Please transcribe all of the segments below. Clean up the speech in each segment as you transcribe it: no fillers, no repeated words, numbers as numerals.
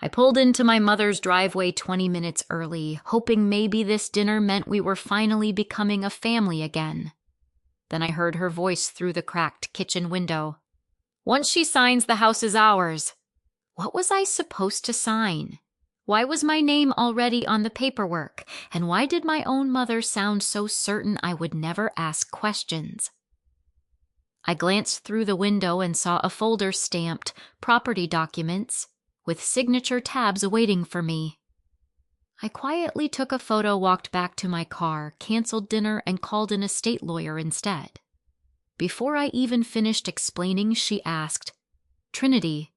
I pulled into my mother's driveway 20 minutes early, hoping maybe this dinner meant we were finally becoming a family again. Then I heard her voice through the cracked kitchen window. "Once she signs, the house is ours." What was I supposed to sign? Why was my name already on the paperwork? And why did my own mother sound so certain I would never ask questions? I glanced through the window and saw a folder stamped "Property Documents" with signature tabs awaiting for me. I quietly took a photo, walked back to my car, canceled dinner, and called an estate lawyer instead. Before I even finished explaining, she asked, "Trinity,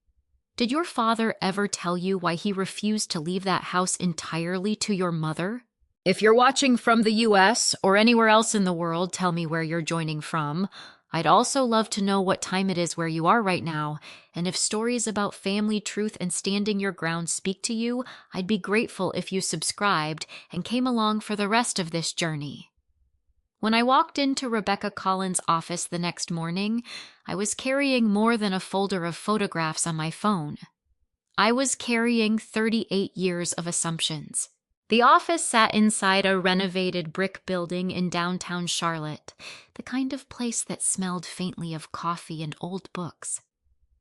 did your father ever tell you why he refused to leave that house entirely to your mother?" If you're watching from the US or anywhere else in the world, tell me where you're joining from. I'd also love to know what time it is where you are right now, and if stories about family truth and standing your ground speak to you, I'd be grateful if you subscribed and came along for the rest of this journey. When I walked into Rebecca Collins' office the next morning, I was carrying more than a folder of photographs on my phone. I was carrying 38 years of assumptions. The office sat inside a renovated brick building in downtown Charlotte, the kind of place that smelled faintly of coffee and old books.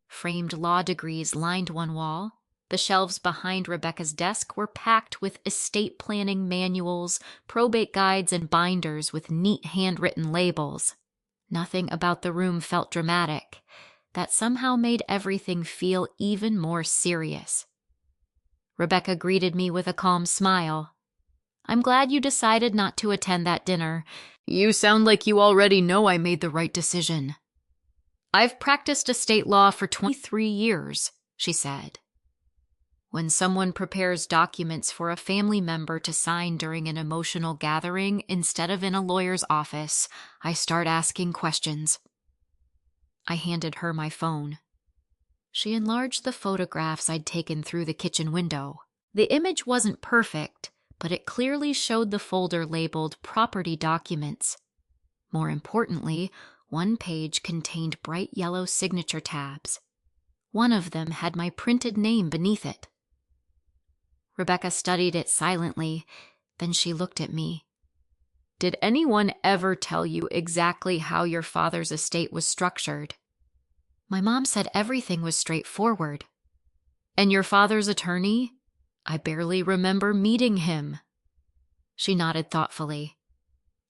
Framed law degrees lined one wall. The shelves behind Rebecca's desk were packed with estate planning manuals, probate guides, and binders with neat handwritten labels. Nothing about the room felt dramatic. That somehow made everything feel even more serious. Rebecca greeted me with a calm smile. "I'm glad you decided not to attend that dinner. You sound like you already know I made the right decision." "I've practiced estate law for 23 years, she said. When someone prepares documents for a family member to sign during an emotional gathering instead of in a lawyer's office, I start asking questions. I handed her my phone. She enlarged the photographs I'd taken through the kitchen window. The image wasn't perfect, but it clearly showed the folder labeled Property Documents. More importantly, one page contained bright yellow signature tabs. One of them had my printed name beneath it. Rebecca studied it silently, then she looked at me. "Did anyone ever tell you exactly how your father's estate was structured?" "My mom said everything was straightforward." "And your father's attorney? I barely remember meeting him." She nodded thoughtfully.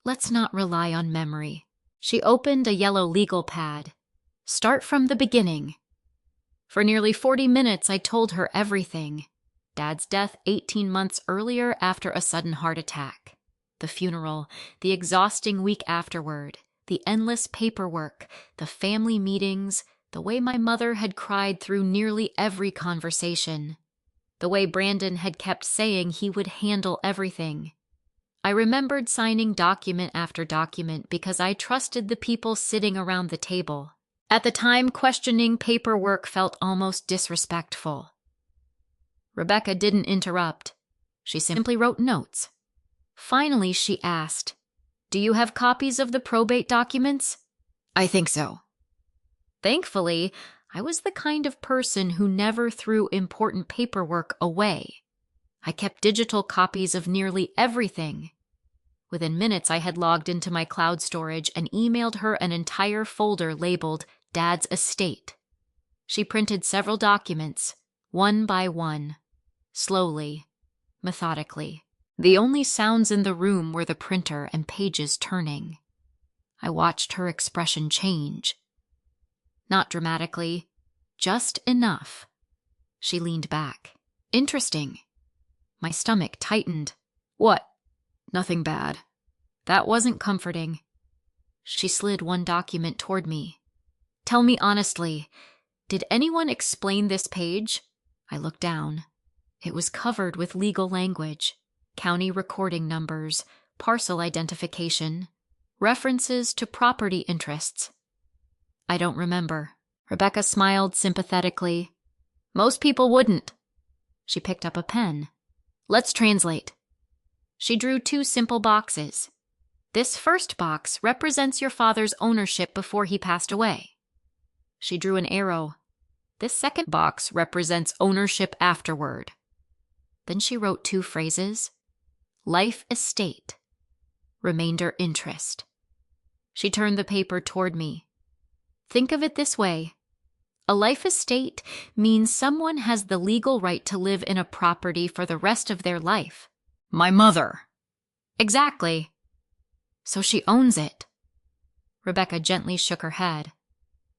"Let's not rely on memory." She opened a yellow legal pad. "Start from the beginning." For nearly 40 minutes, I told her everything. Dad's death 18 months earlier after a sudden heart attack. The funeral, the exhausting week afterward, the endless paperwork, the family meetings, the way my mother had cried through nearly every conversation. The way Brandon had kept saying he would handle everything. I remembered signing document after document because I trusted the people sitting around the table. At the time, questioning paperwork felt almost disrespectful. Rebecca didn't interrupt. She simply wrote notes. Finally, she asked, "Do you have copies of the probate documents?" "I think so." Thankfully, I was the kind of person who never threw important paperwork away. I kept digital copies of nearly everything. Within minutes, I had logged into my cloud storage and emailed her an entire folder labeled Dad's Estate. She printed several documents, one by one, slowly, methodically. The only sounds in the room were the printer and pages turning. I watched her expression change. Not dramatically, just enough. She leaned back. "Interesting." My stomach tightened. "What?" "Nothing bad." That wasn't comforting. She slid one document toward me. "Tell me honestly, did anyone explain this page?" I looked down. It was covered with legal language, county recording numbers, parcel identification, references to property interests. "I don't remember." Rebecca smiled sympathetically. "Most people wouldn't." She picked up a pen. "Let's translate." She drew 2 simple boxes. "This first box represents your father's ownership before he passed away." She drew an arrow. This second box represents ownership afterward. Then she wrote 2 phrases: life estate, remainder interest. She turned the paper toward me. Think of it this way. A life estate means someone has the legal right to live in a property for the rest of their life. My mother. Exactly. So she owns it. Rebecca gently shook her head.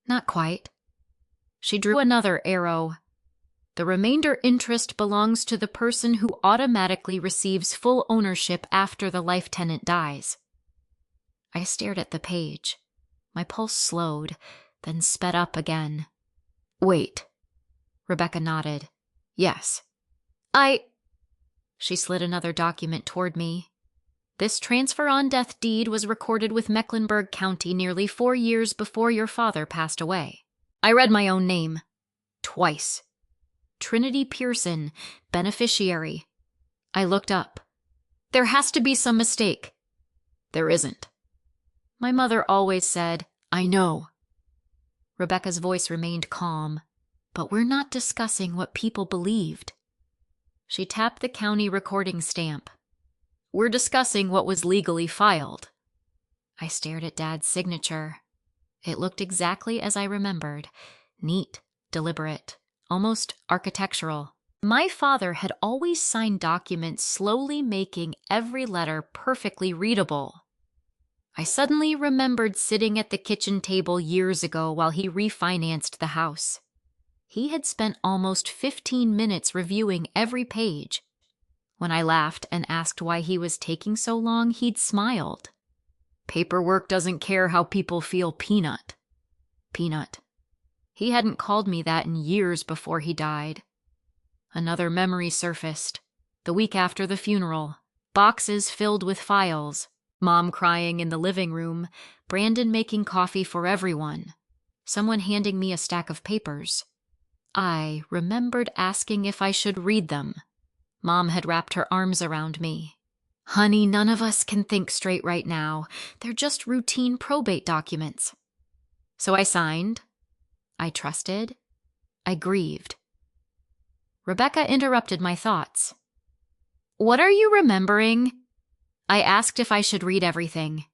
Not quite. She drew another arrow. The remainder interest belongs to the person who automatically receives full ownership after the life tenant dies. I stared at the page. My pulse slowed, then sped up again. Wait. Rebecca nodded. Yes. She slid another document toward me. This transfer on death deed was recorded with Mecklenburg County nearly 4 years before your father passed away. I read my own name. Twice. Trinity Pearson, beneficiary. I looked up. There has to be some mistake. There isn't. My mother always said, I know. Rebecca's voice remained calm. But we're not discussing what people believed. She tapped the county recording stamp. We're discussing what was legally filed. I stared at Dad's signature. It looked exactly as I remembered. Neat, deliberate, almost architectural. My father had always signed documents slowly making every letter perfectly readable. I suddenly remembered sitting at the kitchen table years ago while he refinanced the house. He had spent almost 15 minutes reviewing every page. When I laughed and asked why he was taking so long, he'd smiled. Paperwork doesn't care how people feel, Peanut. Peanut. He hadn't called me that in years before he died. Another memory surfaced. The week after the funeral, boxes filled with files, Mom crying in the living room, Brandon making coffee for everyone, someone handing me a stack of papers. I remembered asking if I should read them. Mom had wrapped her arms around me. Honey, none of us can think straight right now. They're just routine probate documents. So I signed. I trusted. I grieved. Rebecca interrupted my thoughts. What are you remembering? I asked if I should read everything.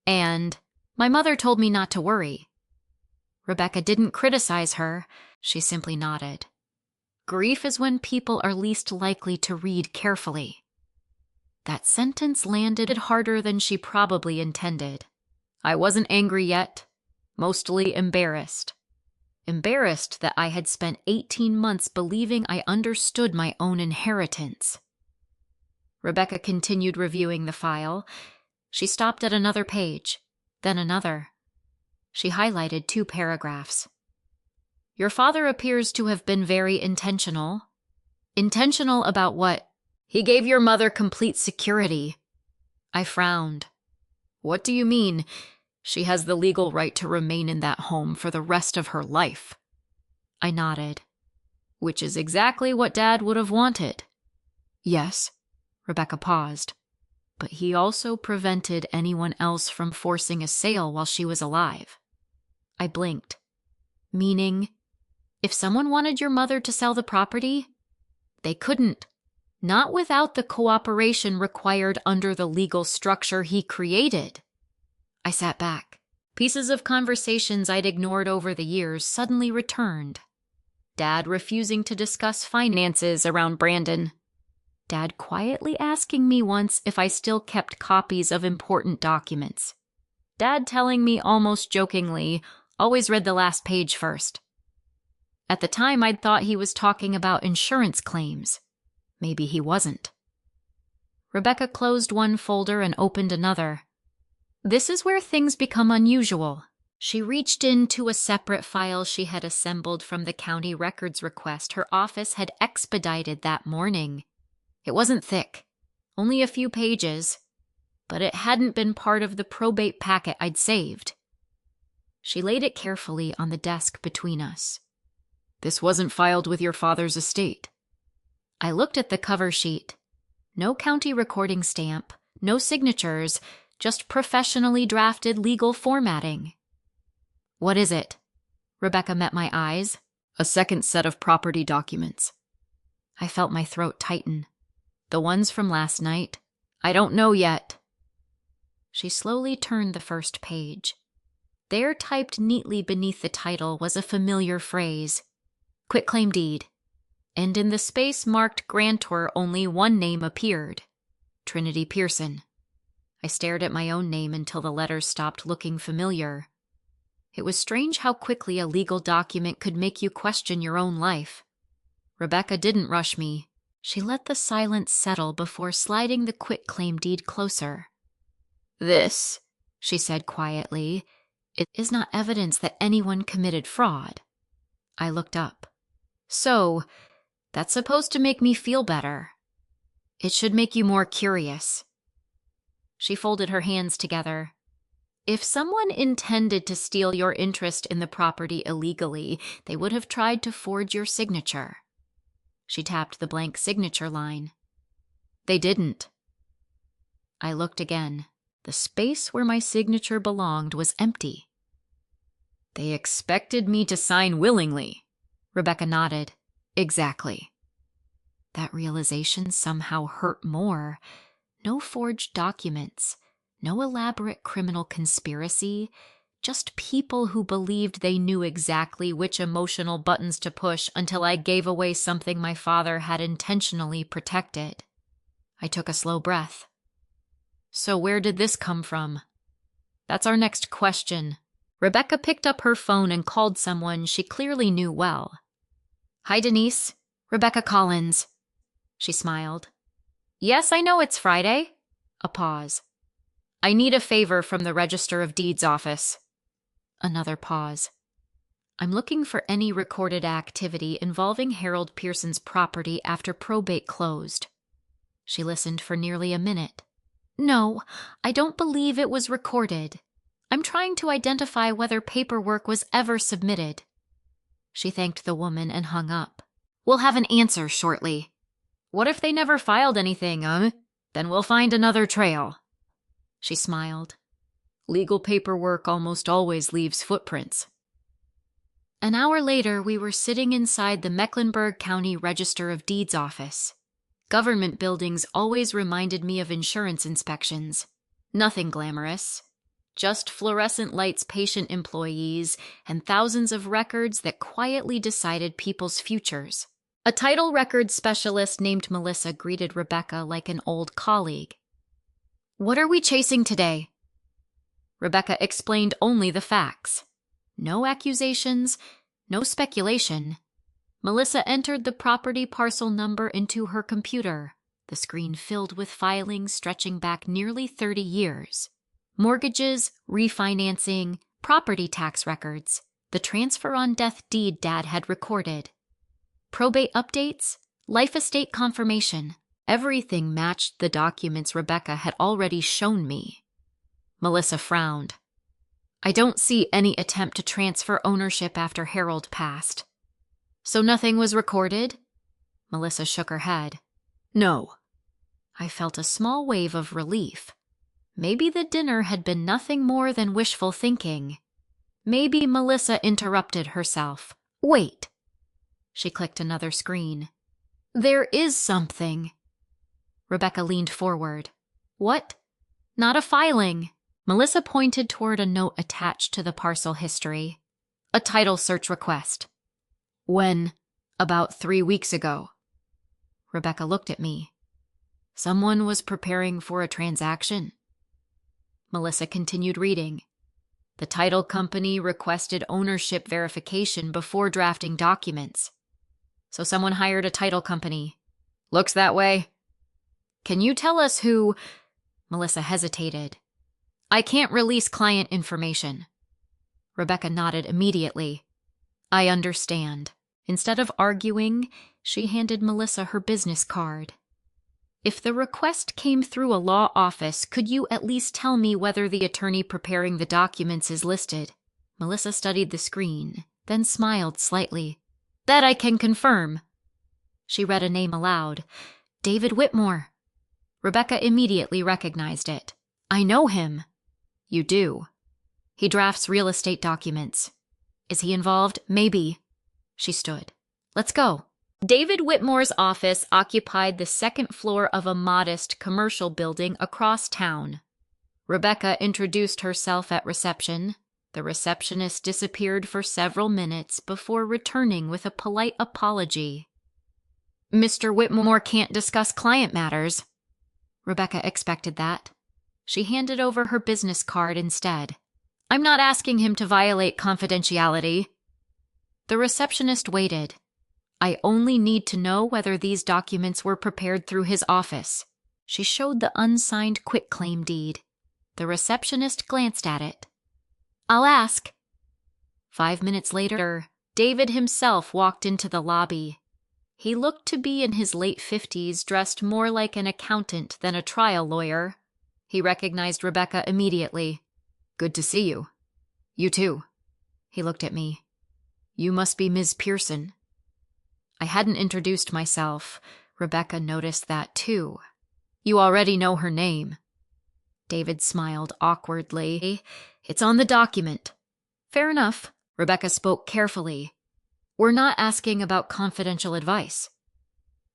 And my mother told me not to worry. Rebecca didn't criticize her. She simply nodded. Grief is when people are least likely to read carefully. That sentence landed harder than she probably intended. I wasn't angry yet, mostly embarrassed. Embarrassed that I had spent 18 months believing I understood my own inheritance. Rebecca continued reviewing the file. She stopped at another page, then another. She highlighted 2 paragraphs. Your father appears to have been very intentional. Intentional about what? He gave your mother complete security. I frowned. What do you mean? She has the legal right to remain in that home for the rest of her life. I nodded. Which is exactly what Dad would have wanted. Yes. Rebecca paused. But he also prevented anyone else from forcing a sale while she was alive. I blinked. Meaning, if someone wanted your mother to sell the property, they couldn't. Not without the cooperation required under the legal structure he created. I sat back. Pieces of conversations I'd ignored over the years suddenly returned. Dad refusing to discuss finances around Brandon. Dad quietly asking me once if I still kept copies of important documents. Dad telling me almost jokingly, always read the last page first. At the time, I'd thought he was talking about insurance claims. Maybe he wasn't. Rebecca closed one folder and opened another. This is where things become unusual. She reached into a separate file she had assembled from the county records request her office had expedited that morning. It wasn't thick, only a few pages, but it hadn't been part of the probate packet I'd saved. She laid it carefully on the desk between us. This wasn't filed with your father's estate. I looked at the cover sheet. No county recording stamp, no signatures, just professionally drafted legal formatting. What is it? Rebecca met my eyes. A second set of property documents. I felt my throat tighten. The ones from last night? I don't know yet. She slowly turned the first page. There, typed neatly beneath the title, was a familiar phrase. Quitclaim deed. And in the space marked grantor, only one name appeared. Trinity Pearson. I stared at my own name until the letters stopped looking familiar. It was strange how quickly a legal document could make you question your own life. Rebecca didn't rush me. She let the silence settle before sliding the quitclaim deed closer. This, she said quietly, it is not evidence that anyone committed fraud. I looked up. So, that's supposed to make me feel better. It should make you more curious. She folded her hands together. If someone intended to steal your interest in the property illegally, they would have tried to forge your signature. She tapped the blank signature line. They didn't. I looked again. The space where my signature belonged was empty. They expected me to sign willingly. Rebecca nodded. Exactly. That realization somehow hurt more. No forged documents, no elaborate criminal conspiracy, just people who believed they knew exactly which emotional buttons to push until I gave away something my father had intentionally protected. I took a slow breath. So where did this come from? That's our next question. Rebecca picked up her phone and called someone she clearly knew well. Hi, Denise. Rebecca Collins. She smiled. Yes, I know it's Friday. A pause. I need a favor from the Register of Deeds office. Another pause. I'm looking for any recorded activity involving Harold Pearson's property after probate closed. She listened for nearly a minute. No, I don't believe it was recorded. I'm trying to identify whether paperwork was ever submitted. She thanked the woman and hung up. We'll have an answer shortly. What if they never filed anything, Then we'll find another trail. She smiled. Legal paperwork almost always leaves footprints. An hour later, we were sitting inside the Mecklenburg County Register of Deeds office. Government buildings always reminded me of insurance inspections. Nothing glamorous. Just fluorescent lights, patient employees, and thousands of records that quietly decided people's futures. A title records specialist named Melissa greeted Rebecca like an old colleague. What are we chasing today? Rebecca explained only the facts. No accusations, no speculation. Melissa entered the property parcel number into her computer, the screen filled with filings stretching back nearly 30 years. Mortgages, refinancing, property tax records, the transfer on death deed Dad had recorded. Probate updates, life estate confirmation. Everything matched the documents Rebecca had already shown me. Melissa frowned. I don't see any attempt to transfer ownership after Harold passed. So nothing was recorded? Melissa shook her head. No. I felt a small wave of relief. Maybe the dinner had been nothing more than wishful thinking. Maybe Melissa interrupted herself. Wait. She clicked another screen. There is something. Rebecca leaned forward. What? Not a filing. Melissa pointed toward a note attached to the parcel history. A title search request. When? About 3 weeks ago. Rebecca looked at me. Someone was preparing for a transaction. Melissa continued reading. The title company requested ownership verification before drafting documents. So someone hired a title company. Looks that way. Can you tell us who... Melissa hesitated. I can't release client information. Rebecca nodded immediately. I understand. Instead of arguing, she handed Melissa her business card. If the request came through a law office, could you at least tell me whether the attorney preparing the documents is listed? Melissa studied the screen, then smiled slightly. That I can confirm. She read a name aloud. David Whitmore. Rebecca immediately recognized it. I know him. You do. He drafts real estate documents. Is he involved? Maybe. She stood. Let's go. David Whitmore's office occupied the second floor of a modest commercial building across town. Rebecca introduced herself at reception. The receptionist disappeared for several minutes before returning with a polite apology. Mr. Whitmore can't discuss client matters. Rebecca expected that. She handed over her business card instead. I'm not asking him to violate confidentiality. The receptionist waited. I only need to know whether these documents were prepared through his office. She showed the unsigned quitclaim deed. The receptionist glanced at it. I'll ask. 5 minutes later, David himself walked into the lobby. He looked to be in his late 50s, dressed more like an accountant than a trial lawyer. He recognized Rebecca immediately. Good to see you. You too. He looked at me. You must be Ms. Pearson. I hadn't introduced myself. Rebecca noticed that too. You already know her name. David smiled awkwardly. It's on the document. Fair enough. Rebecca spoke carefully. We're not asking about confidential advice.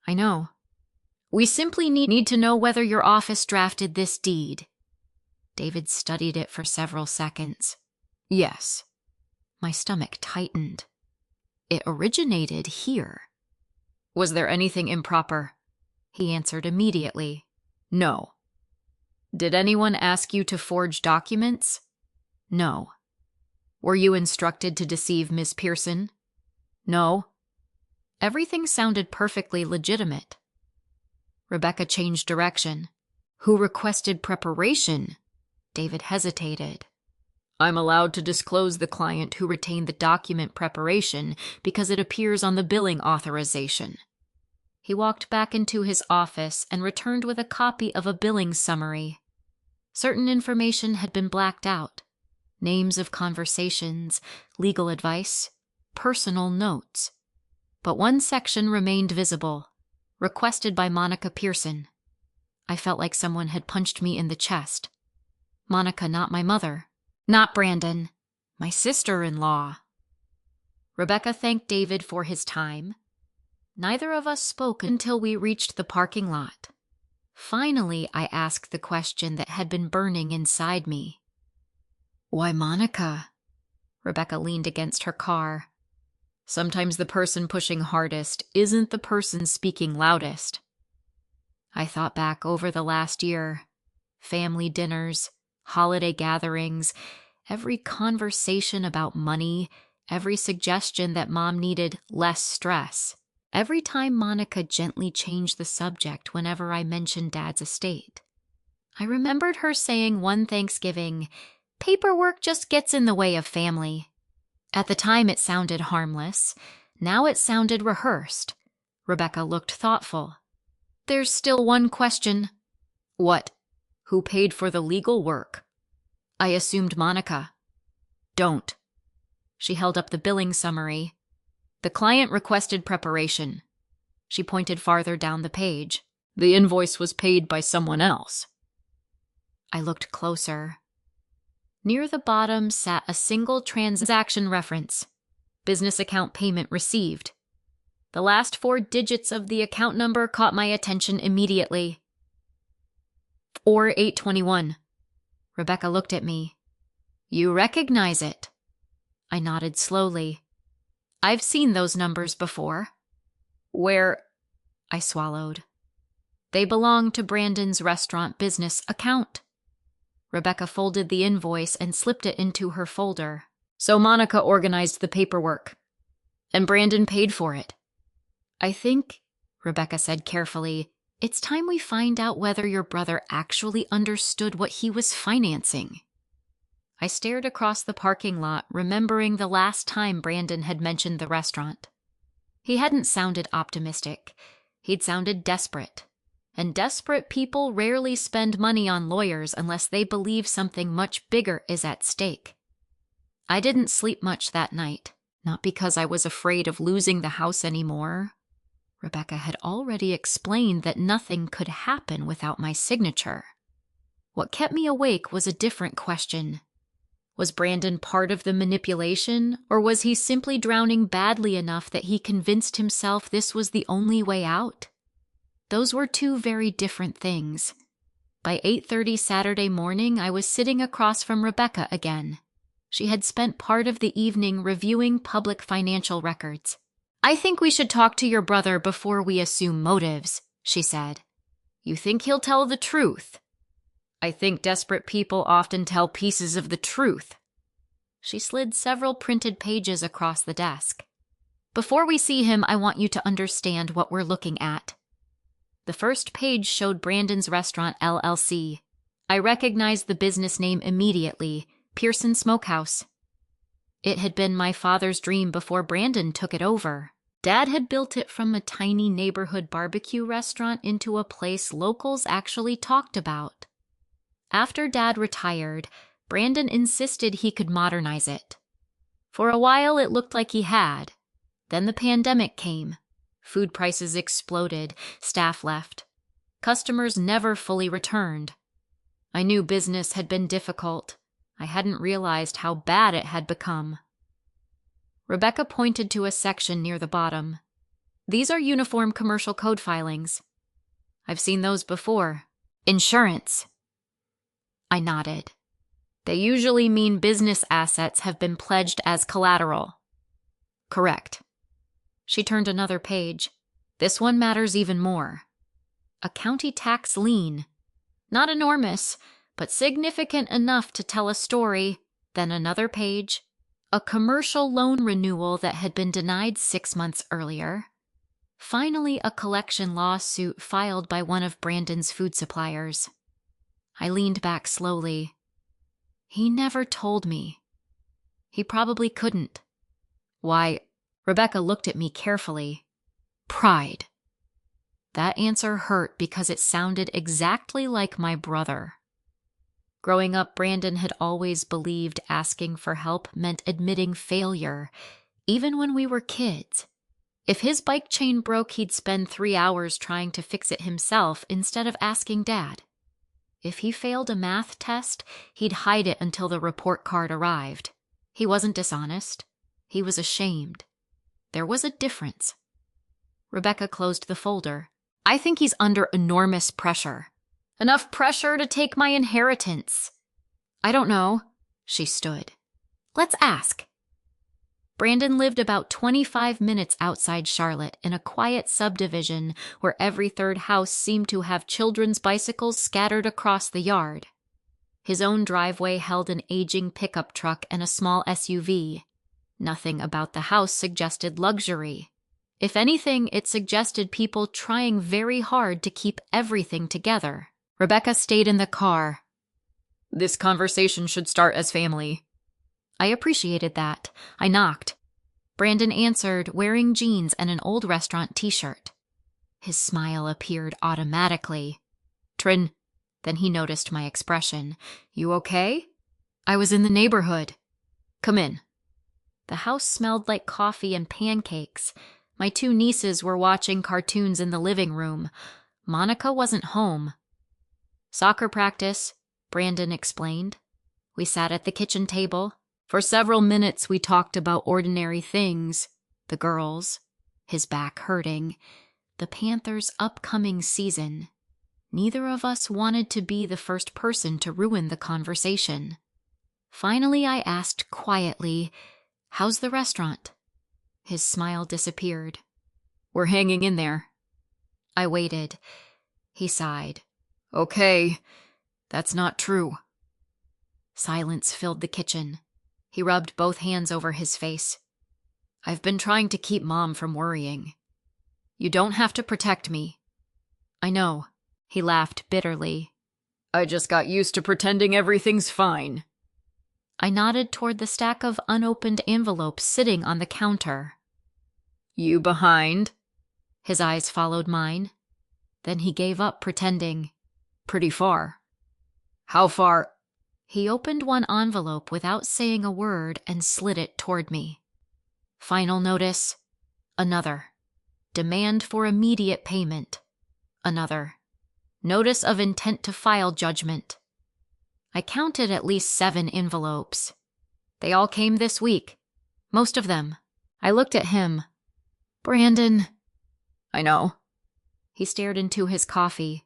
I know. We simply need to know whether your office drafted this deed. David studied it for several seconds. Yes. My stomach tightened. It originated here. Was there anything improper? He answered immediately. No. Did anyone ask you to forge documents? No. Were you instructed to deceive Miss Pearson? No. Everything sounded perfectly legitimate. Rebecca changed direction. Who requested preparation? David hesitated. I'm allowed to disclose the client who retained the document preparation because it appears on the billing authorization. He walked back into his office and returned with a copy of a billing summary. Certain information had been blacked out. Names of conversations, legal advice, personal notes. But one section remained visible, requested by Monica Pearson. I felt like someone had punched me in the chest. Monica, not my mother. Not Brandon. My sister-in-law. Rebecca thanked David for his time. Neither of us spoke until we reached the parking lot. Finally, I asked the question that had been burning inside me. Why Monica? Rebecca leaned against her car. Sometimes the person pushing hardest isn't the person speaking loudest. I thought back over the last year. Family dinners, holiday gatherings, every conversation about money, every suggestion that Mom needed less stress. Every time Monica gently changed the subject whenever I mentioned Dad's estate. I remembered her saying one Thanksgiving, paperwork just gets in the way of family. At the time it sounded harmless. Now it sounded rehearsed. Rebecca looked thoughtful. There's still one question. What? Who paid for the legal work? I assumed Monica. Don't. She held up the billing summary. The client requested preparation. She pointed farther down the page. The invoice was paid by someone else. I looked closer. Near the bottom sat a single transaction reference. Business account payment received. The last 4 digits of the account number caught my attention immediately. 4821. Rebecca looked at me. You recognize it? I nodded slowly. I've seen those numbers before. Where? I swallowed. They belong to Brandon's restaurant business account. Rebecca folded the invoice and slipped it into her folder. So Monica organized the paperwork. And Brandon paid for it. I think, Rebecca said carefully, it's time we find out whether your brother actually understood what he was financing. I stared across the parking lot, remembering the last time Brandon had mentioned the restaurant. He hadn't sounded optimistic. He'd sounded desperate. And desperate people rarely spend money on lawyers unless they believe something much bigger is at stake. I didn't sleep much that night, not because I was afraid of losing the house anymore. Rebecca had already explained that nothing could happen without my signature. What kept me awake was a different question. Was Brandon part of the manipulation, or was he simply drowning badly enough that he convinced himself this was the only way out? Those were two very different things. By 8:30 Saturday morning, I was sitting across from Rebecca again. She had spent part of the evening reviewing public financial records. "I think we should talk to your brother before we assume motives," she said. "You think he'll tell the truth?" "I think desperate people often tell pieces of the truth." She slid several printed pages across the desk. "Before we see him, I want you to understand what we're looking at." The first page showed Brandon's Restaurant, LLC. I recognized the business name immediately, Pearson Smokehouse. It had been my father's dream before Brandon took it over. Dad had built it from a tiny neighborhood barbecue restaurant into a place locals actually talked about. After Dad retired, Brandon insisted he could modernize it. For a while, it looked like he had. Then the pandemic came. Food prices exploded, staff left. Customers never fully returned. I knew business had been difficult. I hadn't realized how bad it had become. Rebecca pointed to a section near the bottom. "These are Uniform Commercial Code filings." "I've seen those before." "Insurance." I nodded. "They usually mean business assets have been pledged as collateral." "Correct." She turned another page. "This one matters even more. A county tax lien. Not enormous, but significant enough to tell a story." Then another page. A commercial loan renewal that had been denied 6 months earlier. Finally, a collection lawsuit filed by one of Brandon's food suppliers. I leaned back slowly. He never told me. He probably couldn't. "Why?" Rebecca looked at me carefully. "Pride." That answer hurt because it sounded exactly like my brother. Growing up, Brandon had always believed asking for help meant admitting failure, even when we were kids. If his bike chain broke, he'd spend 3 hours trying to fix it himself instead of asking Dad. If he failed a math test, he'd hide it until the report card arrived. He wasn't dishonest. He was ashamed. There was a difference. Rebecca closed the folder. "I think he's under enormous pressure. Enough pressure to take my inheritance." "I don't know." She stood. "Let's ask." Brandon lived about 25 minutes outside Charlotte in a quiet subdivision where every third house seemed to have children's bicycles scattered across the yard. His own driveway held an aging pickup truck and a small SUV. Nothing about the house suggested luxury. If anything, it suggested people trying very hard to keep everything together. Rebecca stayed in the car. "This conversation should start as family." I appreciated that. I knocked. Brandon answered, wearing jeans and an old restaurant t-shirt. His smile appeared automatically. "Trin." Then he noticed my expression. "You okay?" "I was in the neighborhood." "Come in." The house smelled like coffee and pancakes. My 2 nieces were watching cartoons in the living room. Monica wasn't home. "Soccer practice," Brandon explained. We sat at the kitchen table. For several minutes we talked about ordinary things. The girls, his back hurting, the Panthers' upcoming season. Neither of us wanted to be the first person to ruin the conversation. Finally, I asked quietly, "How's the restaurant?" His smile disappeared. "We're hanging in there." I waited. He sighed. "Okay, that's not true." Silence filled the kitchen. He rubbed both hands over his face. "I've been trying to keep Mom from worrying. You don't have to protect me." "I know." He laughed bitterly. "I just got used to pretending everything's fine." I nodded toward the stack of unopened envelopes sitting on the counter. "You behind?" His eyes followed mine. Then he gave up pretending. "Pretty far." "How far?" He opened one envelope without saying a word and slid it toward me. "Final notice." Another. "Demand for immediate payment." Another. "Notice of intent to file judgment." I counted at least 7 envelopes. They all came this week. Most of them. I looked at him. Brandon. I know. He stared into his coffee.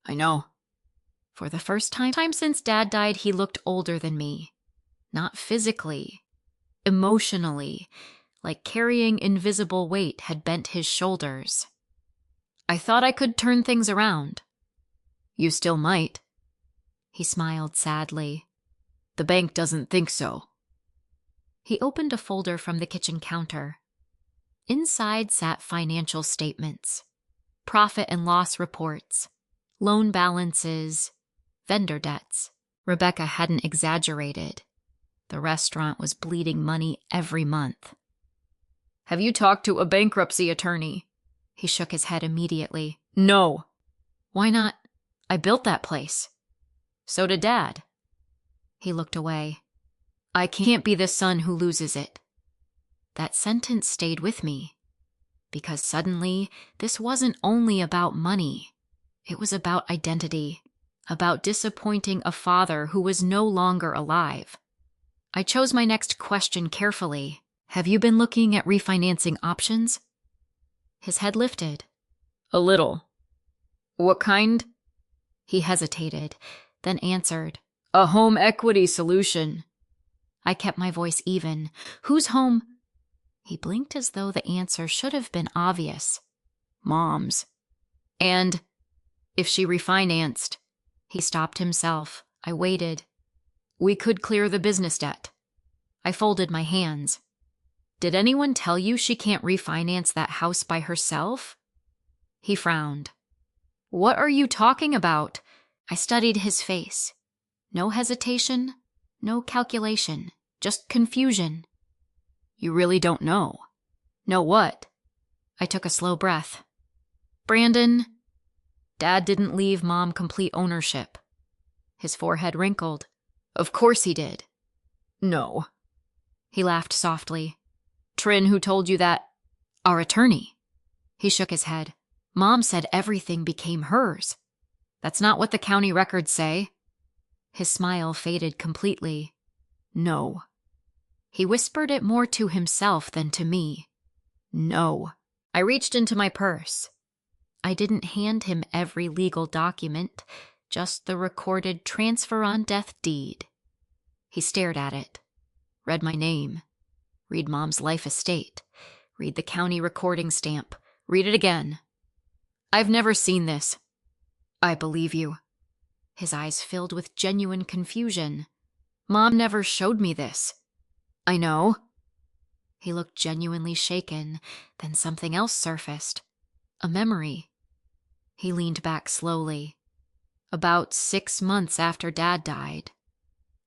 I know. For the first time since Dad died, he looked older than me. Not physically. Emotionally. Like carrying invisible weight had bent his shoulders. I thought I could turn things around. You still might. He smiled sadly. The bank doesn't think so. He opened a folder from the kitchen counter. Inside sat financial statements, profit and loss reports, loan balances, vendor debts. Rebecca hadn't exaggerated. The restaurant was bleeding money every month. Have you talked to a bankruptcy attorney? He shook his head immediately. No. Why not? I built that place. So did Dad. He looked away. I can't be the son who loses it. That sentence stayed with me, because suddenly this wasn't only about money. It was about identity, about disappointing a father who was no longer alive. I chose my next question carefully. Have you been looking at refinancing options? His head lifted. A little. What kind? He hesitated, then answered. A home equity solution. I kept my voice even. Whose home? He blinked as though the answer should have been obvious. Mom's. And if she refinanced? He stopped himself. I waited. We could clear the business debt. I folded my hands. Did anyone tell you she can't refinance that house by herself? He frowned. What are you talking about? I studied his face. No hesitation, no calculation, just confusion. You really don't know. Know what? I took a slow breath. Brandon, Dad didn't leave Mom complete ownership. His forehead wrinkled. Of course he did. No. He laughed softly. Trin, who told you that? Our attorney. He shook his head. Mom said everything became hers. That's not what the county records say. His smile faded completely. No. He whispered it more to himself than to me. No. I reached into my purse. I didn't hand him every legal document, just the recorded transfer on death deed. He stared at it, read my name, read Mom's life estate, read the county recording stamp, read it again. I've never seen this. I believe you. His eyes filled with genuine confusion. Mom never showed me this. I know. He looked genuinely shaken, then something else surfaced. A memory. He leaned back slowly. About 6 months after Dad died.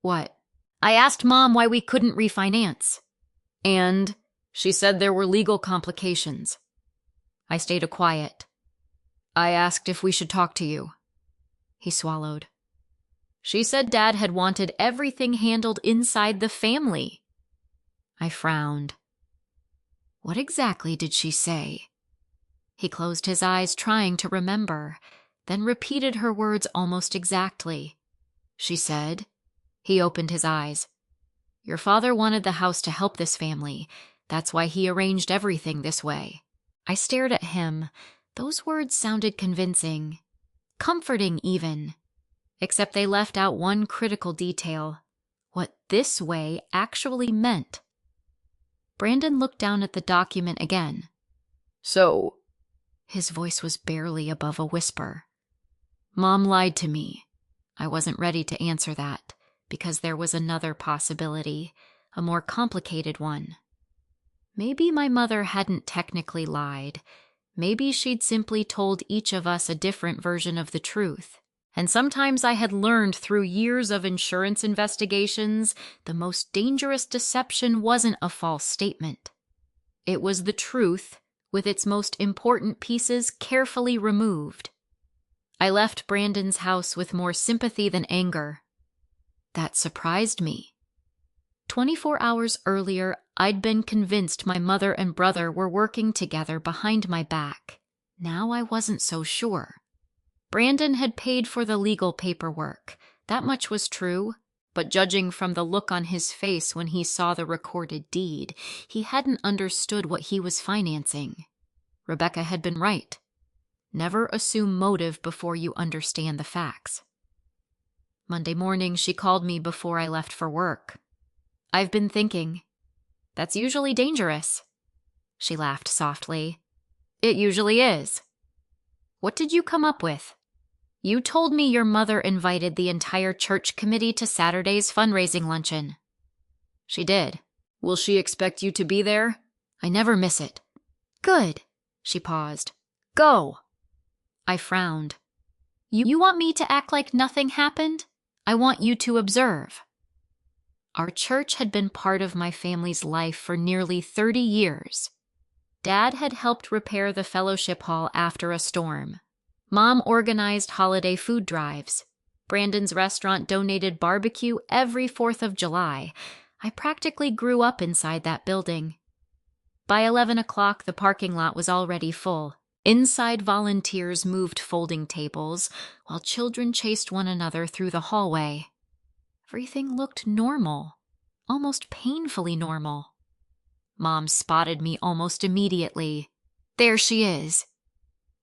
What? I asked Mom why we couldn't refinance. And she said there were legal complications. I stayed quiet. I asked if we should talk to you. He swallowed. She said Dad had wanted everything handled inside the family. I frowned. What exactly did she say? He closed his eyes, trying to remember, then repeated her words almost exactly. She said, he opened his eyes. Your father wanted the house to help this family. That's why he arranged everything this way. I stared at him. Those words sounded convincing. Comforting even. Except they left out one critical detail. What this way actually meant. Brandon looked down at the document again. So? His voice was barely above a whisper. Mom lied to me. I wasn't ready to answer that, because there was another possibility, a more complicated one. Maybe my mother hadn't technically lied. Maybe she'd simply told each of us a different version of the truth. And sometimes I had learned through years of insurance investigations, the most dangerous deception wasn't a false statement. It was the truth, with its most important pieces carefully removed. I left Brandon's house with more sympathy than anger. That surprised me. 24 hours earlier, I'd been convinced my mother and brother were working together behind my back. Now I wasn't so sure. Brandon had paid for the legal paperwork. That much was true. but judging from the look on his face when he saw the recorded deed, he hadn't understood what he was financing. Rebecca had been right. Never assume motive before you understand the facts. Monday morning, she called me before I left for work. "I've been thinking. That's usually dangerous." She laughed softly. "It usually is." "What did you come up with?" "You told me your mother invited the entire church committee to Saturday's fundraising luncheon." "She did. Will she expect you to be there?" "I never miss it." "Good." She paused. "Go." I frowned. You want me to act like nothing happened? I want you to observe." Our church had been part of my family's life for nearly 30 years. Dad had helped repair the fellowship hall after a storm. Mom organized holiday food drives. Brandon's restaurant donated barbecue every 4th of July. I practically grew up inside that building. By 11 o'clock, the parking lot was already full. Inside, volunteers moved folding tables, while children chased one another through the hallway. Everything looked normal, almost painfully normal. Mom spotted me almost immediately. "There she is."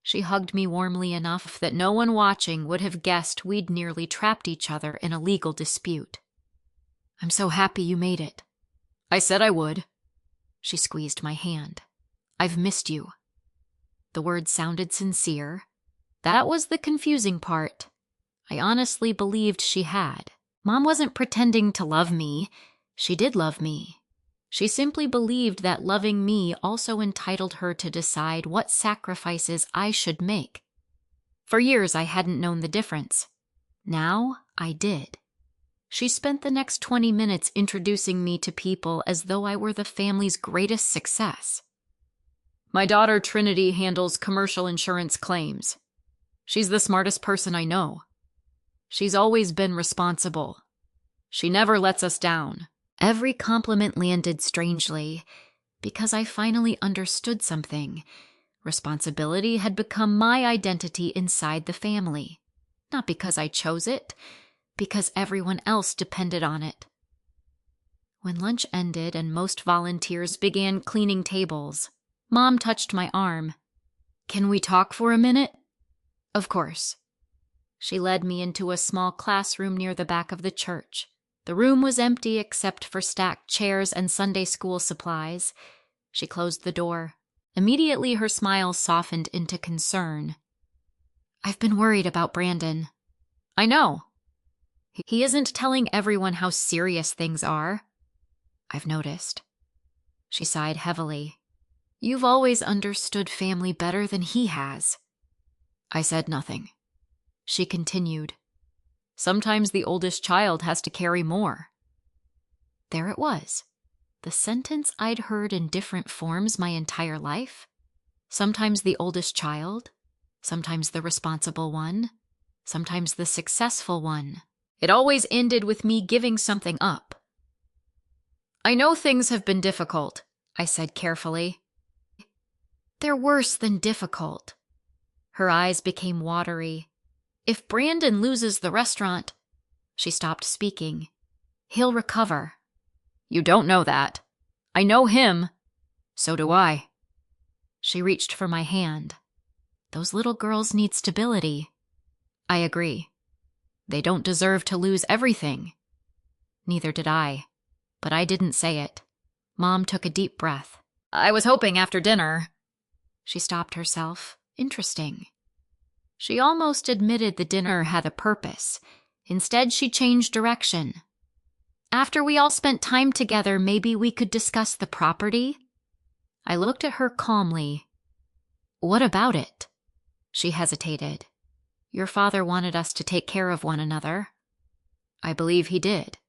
She hugged me warmly enough that no one watching would have guessed we'd nearly trapped each other in a legal dispute. "I'm so happy you made it." "I said I would." She squeezed my hand. "I've missed you." The words sounded sincere. That was the confusing part. I honestly believed she had. Mom wasn't pretending to love me. She did love me. She simply believed that loving me also entitled her to decide what sacrifices I should make. For years, I hadn't known the difference. Now, I did. She spent the next 20 minutes introducing me to people as though I were the family's greatest success. "My daughter Trinity handles commercial insurance claims. She's the smartest person I know. She's always been responsible. She never lets us down." Every compliment landed strangely, because I finally understood something. Responsibility had become my identity inside the family. Not because I chose it, because everyone else depended on it. When lunch ended and most volunteers began cleaning tables, Mom touched my arm. "Can we talk for a minute?" "Of course." She led me into a small classroom near the back of the church. The room was empty except for stacked chairs and Sunday school supplies. She closed the door. Immediately, her smile softened into concern. "I've been worried about Brandon." "I know. He isn't telling everyone how serious things are." "I've noticed." She sighed heavily. "You've always understood family better than he has." I said nothing. She continued. "Sometimes the oldest child has to carry more." There it was. The sentence I'd heard in different forms my entire life. Sometimes the oldest child, sometimes the responsible one, sometimes the successful one. It always ended with me giving something up. "I know things have been difficult," I said carefully. "They're worse than difficult." Her eyes became watery. "If Brandon loses the restaurant," she stopped speaking, "he'll recover." "You don't know that. I know him." "So do I." She reached for my hand. "Those little girls need stability." "I agree. They don't deserve to lose everything." Neither did I, but I didn't say it. Mom took a deep breath. "I was hoping after dinner." She stopped herself. Interesting. She almost admitted the dinner had a purpose. Instead, she changed direction. "After we all spent time together, maybe we could discuss the property?" I looked at her calmly. "What about it?" She hesitated. "Your father wanted us to take care of one another." "I believe he did.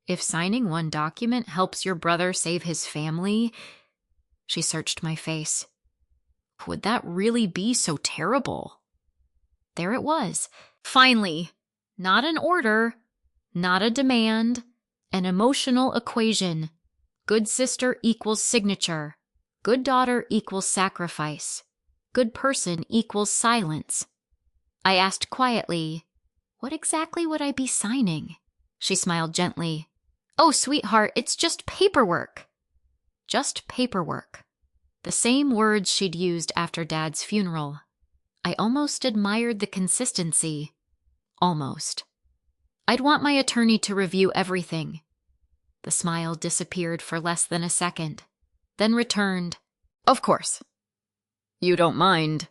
If signing one document helps your brother save his family..." She searched my face. "Would that really be so terrible?" There it was. Finally, not an order, not a demand, an emotional equation. Good sister equals signature. Good daughter equals sacrifice. Good person equals silence. I asked quietly, "What exactly would I be signing?" She smiled gently. Oh, sweetheart, it's just paperwork. Just paperwork. The same words she'd used after Dad's funeral. I almost admired the consistency. Almost. I'd want my attorney to review everything. The smile disappeared for less than a second, then returned. Of course. You don't mind.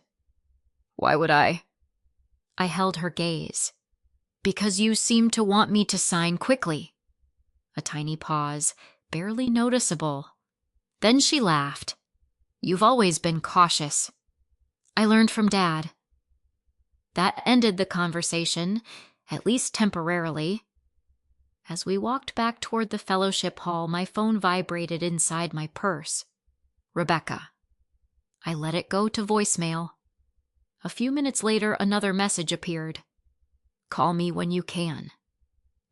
Why would I? I held her gaze. Because you seem to want me to sign quickly. A tiny pause, barely noticeable. Then she laughed. You've always been cautious. I learned from Dad. That ended the conversation, at least temporarily. As we walked back toward the fellowship hall, my phone vibrated inside my purse. Rebecca. I let it go to voicemail. A few minutes later, another message appeared. Call me when you can.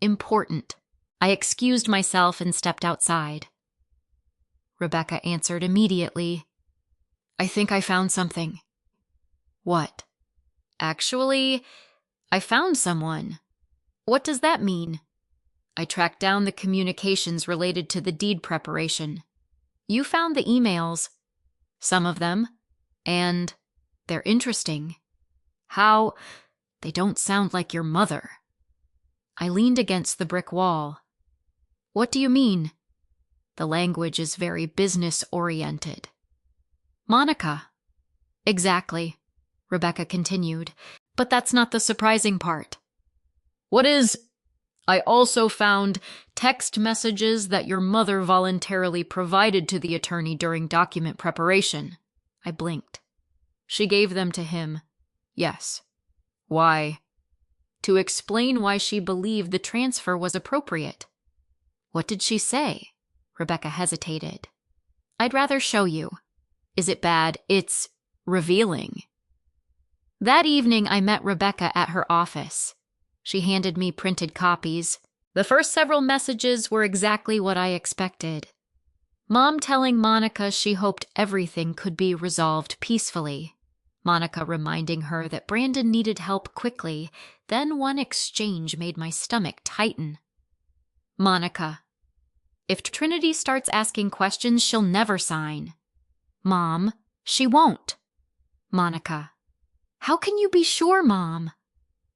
Important. I excused myself and stepped outside. Rebecca answered immediately. I think I found something. What? Actually, I found someone. What does that mean? I tracked down the communications related to the deed preparation. You found the emails. Some of them. And they're interesting. How? They don't sound like your mother. I leaned against the brick wall. What do you mean? The language is very business-oriented. Monica. Exactly, Rebecca continued. But that's not the surprising part. What is? I also found text messages that your mother voluntarily provided to the attorney during document preparation. I blinked. She gave them to him. Yes. Why? To explain why she believed the transfer was appropriate. What did she say? Rebecca hesitated. I'd rather show you. Is it bad? It's revealing. That evening, I met Rebecca at her office. She handed me printed copies. The first several messages were exactly what I expected. Mom telling Monica she hoped everything could be resolved peacefully. Monica reminding her that Brandon needed help quickly. Then one exchange made my stomach tighten. Monica. If Trinity starts asking questions, she'll never sign. Mom, she won't. Monica. How can you be sure, Mom?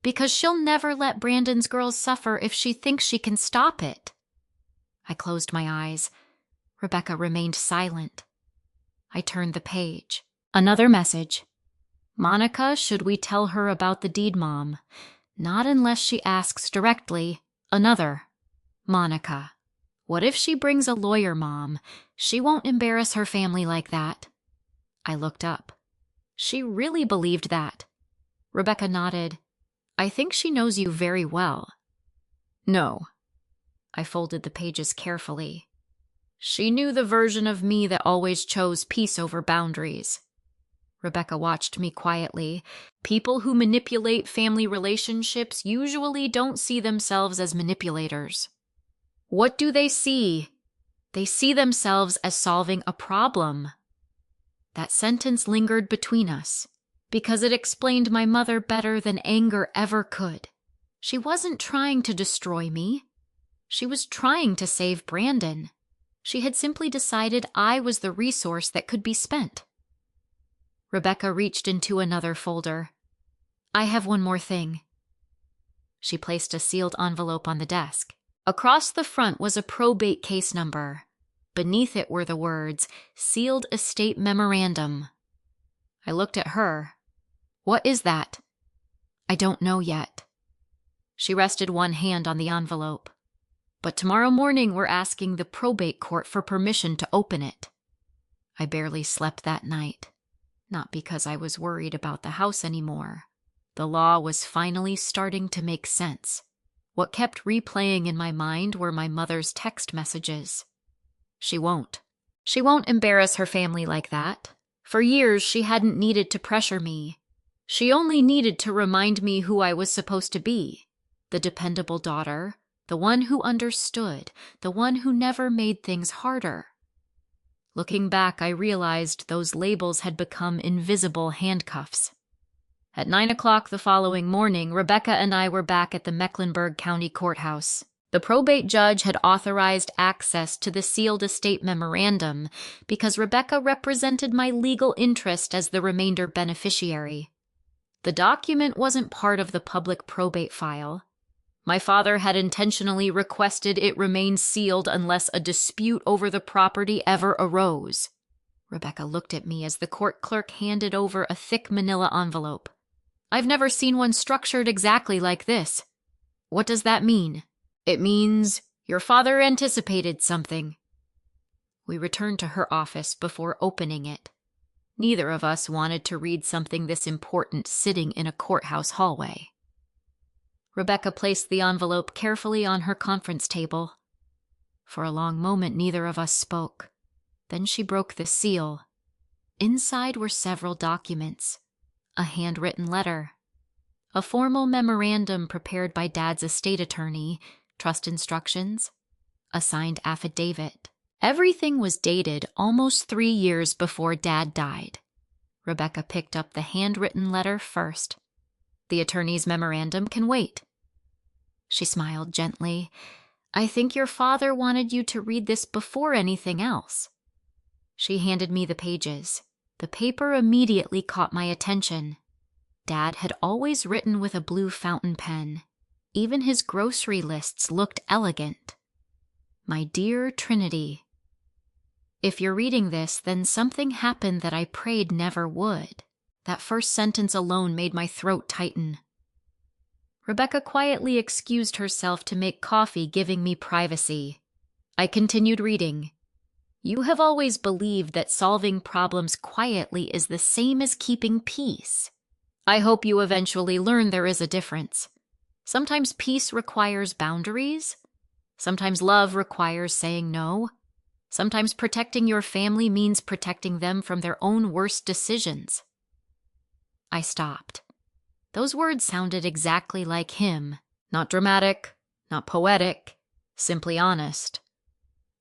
Because she'll never let Brandon's girls suffer if she thinks she can stop it. I closed my eyes. Rebecca remained silent. I turned the page. Another message. Monica, should we tell her about the deed, Mom? Not unless she asks directly. Another. Monica. What if she brings a lawyer, Mom? She won't embarrass her family like that. I looked up. She really believed that. Rebecca nodded. I think she knows you very well. No. I folded the pages carefully. She knew the version of me that always chose peace over boundaries. Rebecca watched me quietly. People who manipulate family relationships usually don't see themselves as manipulators. What do they see? They see themselves as solving a problem. That sentence lingered between us, because it explained my mother better than anger ever could. She wasn't trying to destroy me. She was trying to save Brandon. She had simply decided I was the resource that could be spent. Rebecca reached into another folder. I have one more thing. She placed a sealed envelope on the desk. Across the front was a probate case number. Beneath it were the words, Sealed Estate Memorandum. I looked at her. What is that? I don't know yet. She rested one hand on the envelope. But tomorrow morning we're asking the probate court for permission to open it. I barely slept that night. Not because I was worried about the house anymore. The law was finally starting to make sense. What kept replaying in my mind were my mother's text messages. She won't. She won't embarrass her family like that. For years, she hadn't needed to pressure me. She only needed to remind me who I was supposed to be. The dependable daughter, the one who understood, the one who never made things harder. Looking back, I realized those labels had become invisible handcuffs. At 9 o'clock the following morning, Rebecca and I were back at the Mecklenburg County Courthouse. The probate judge had authorized access to the sealed estate memorandum because Rebecca represented my legal interest as the remainder beneficiary. The document wasn't part of the public probate file. My father had intentionally requested it remain sealed unless a dispute over the property ever arose. Rebecca looked at me as the court clerk handed over a thick manila envelope. I've never seen one structured exactly like this. What does that mean? It means your father anticipated something. We returned to her office before opening it. Neither of us wanted to read something this important sitting in a courthouse hallway. Rebecca placed the envelope carefully on her conference table. For a long moment, neither of us spoke. Then she broke the seal. Inside were several documents. A handwritten letter. A formal memorandum prepared by Dad's estate attorney, trust instructions, a signed affidavit. Everything was dated almost 3 years before Dad died. Rebecca picked up the handwritten letter first. The attorney's memorandum can wait. She smiled gently. I think your father wanted you to read this before anything else. She handed me the pages. The paper immediately caught my attention. Dad had always written with a blue fountain pen. Even his grocery lists looked elegant. My dear Trinity. If you're reading this, then something happened that I prayed never would. That first sentence alone made my throat tighten. Rebecca quietly excused herself to make coffee, giving me privacy. I continued reading. You have always believed that solving problems quietly is the same as keeping peace. I hope you eventually learn there is a difference. Sometimes peace requires boundaries. Sometimes love requires saying no. Sometimes protecting your family means protecting them from their own worst decisions. I stopped. Those words sounded exactly like him. Not dramatic, not poetic, simply honest.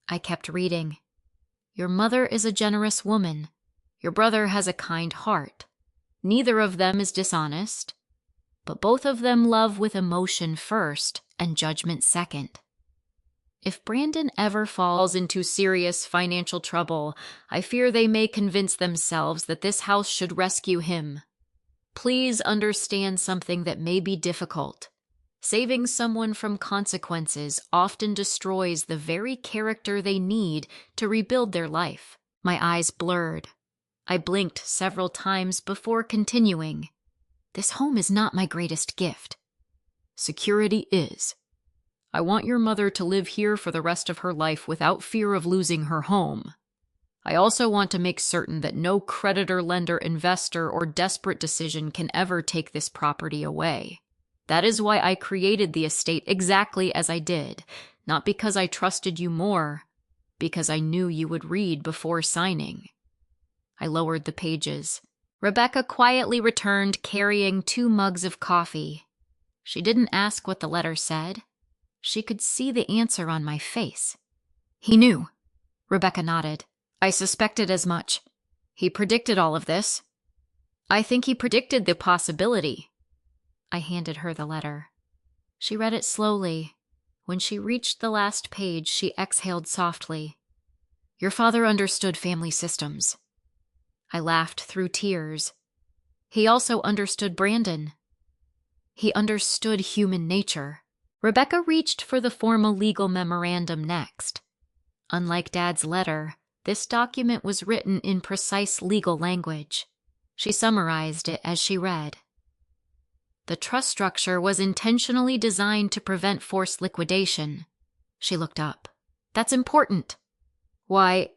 I kept reading. Your mother is a generous woman. Your brother has a kind heart. Neither of them is dishonest, but both of them love with emotion first and judgment second. If Brandon ever falls into serious financial trouble, I fear they may convince themselves that this house should rescue him. Please understand something that may be difficult. Saving someone from consequences often destroys the very character they need to rebuild their life. My eyes blurred. I blinked several times before continuing. This home is not my greatest gift. Security is. I want your mother to live here for the rest of her life without fear of losing her home. I also want to make certain that no creditor, lender, investor, or desperate decision can ever take this property away. That is why I created the estate exactly as I did, not because I trusted you more, because I knew you would read before signing. I lowered the pages. Rebecca quietly returned carrying 2 mugs of coffee. She didn't ask what the letter said. She could see the answer on my face. He knew. Rebecca nodded. I suspected as much. He predicted all of this. I think he predicted the possibility. I handed her the letter. She read it slowly. When she reached the last page, she exhaled softly. Your father understood family systems. I laughed through tears. He also understood Brandon. He understood human nature. Rebecca reached for the formal legal memorandum next. Unlike Dad's letter, this document was written in precise legal language. She summarized it as she read. The trust structure was intentionally designed to prevent forced liquidation. She looked up. That's important. Why,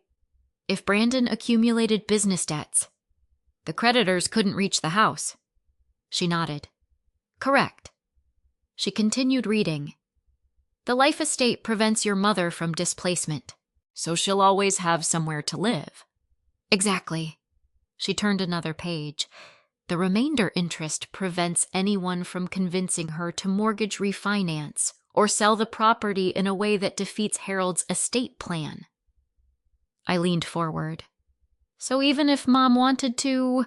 if Brandon accumulated business debts, the creditors couldn't reach the house. She nodded. Correct. She continued reading. The life estate prevents your mother from displacement, so she'll always have somewhere to live. Exactly. She turned another page. The remainder interest prevents anyone from convincing her to mortgage refinance or sell the property in a way that defeats Harold's estate plan. I leaned forward. So even if Mom wanted to,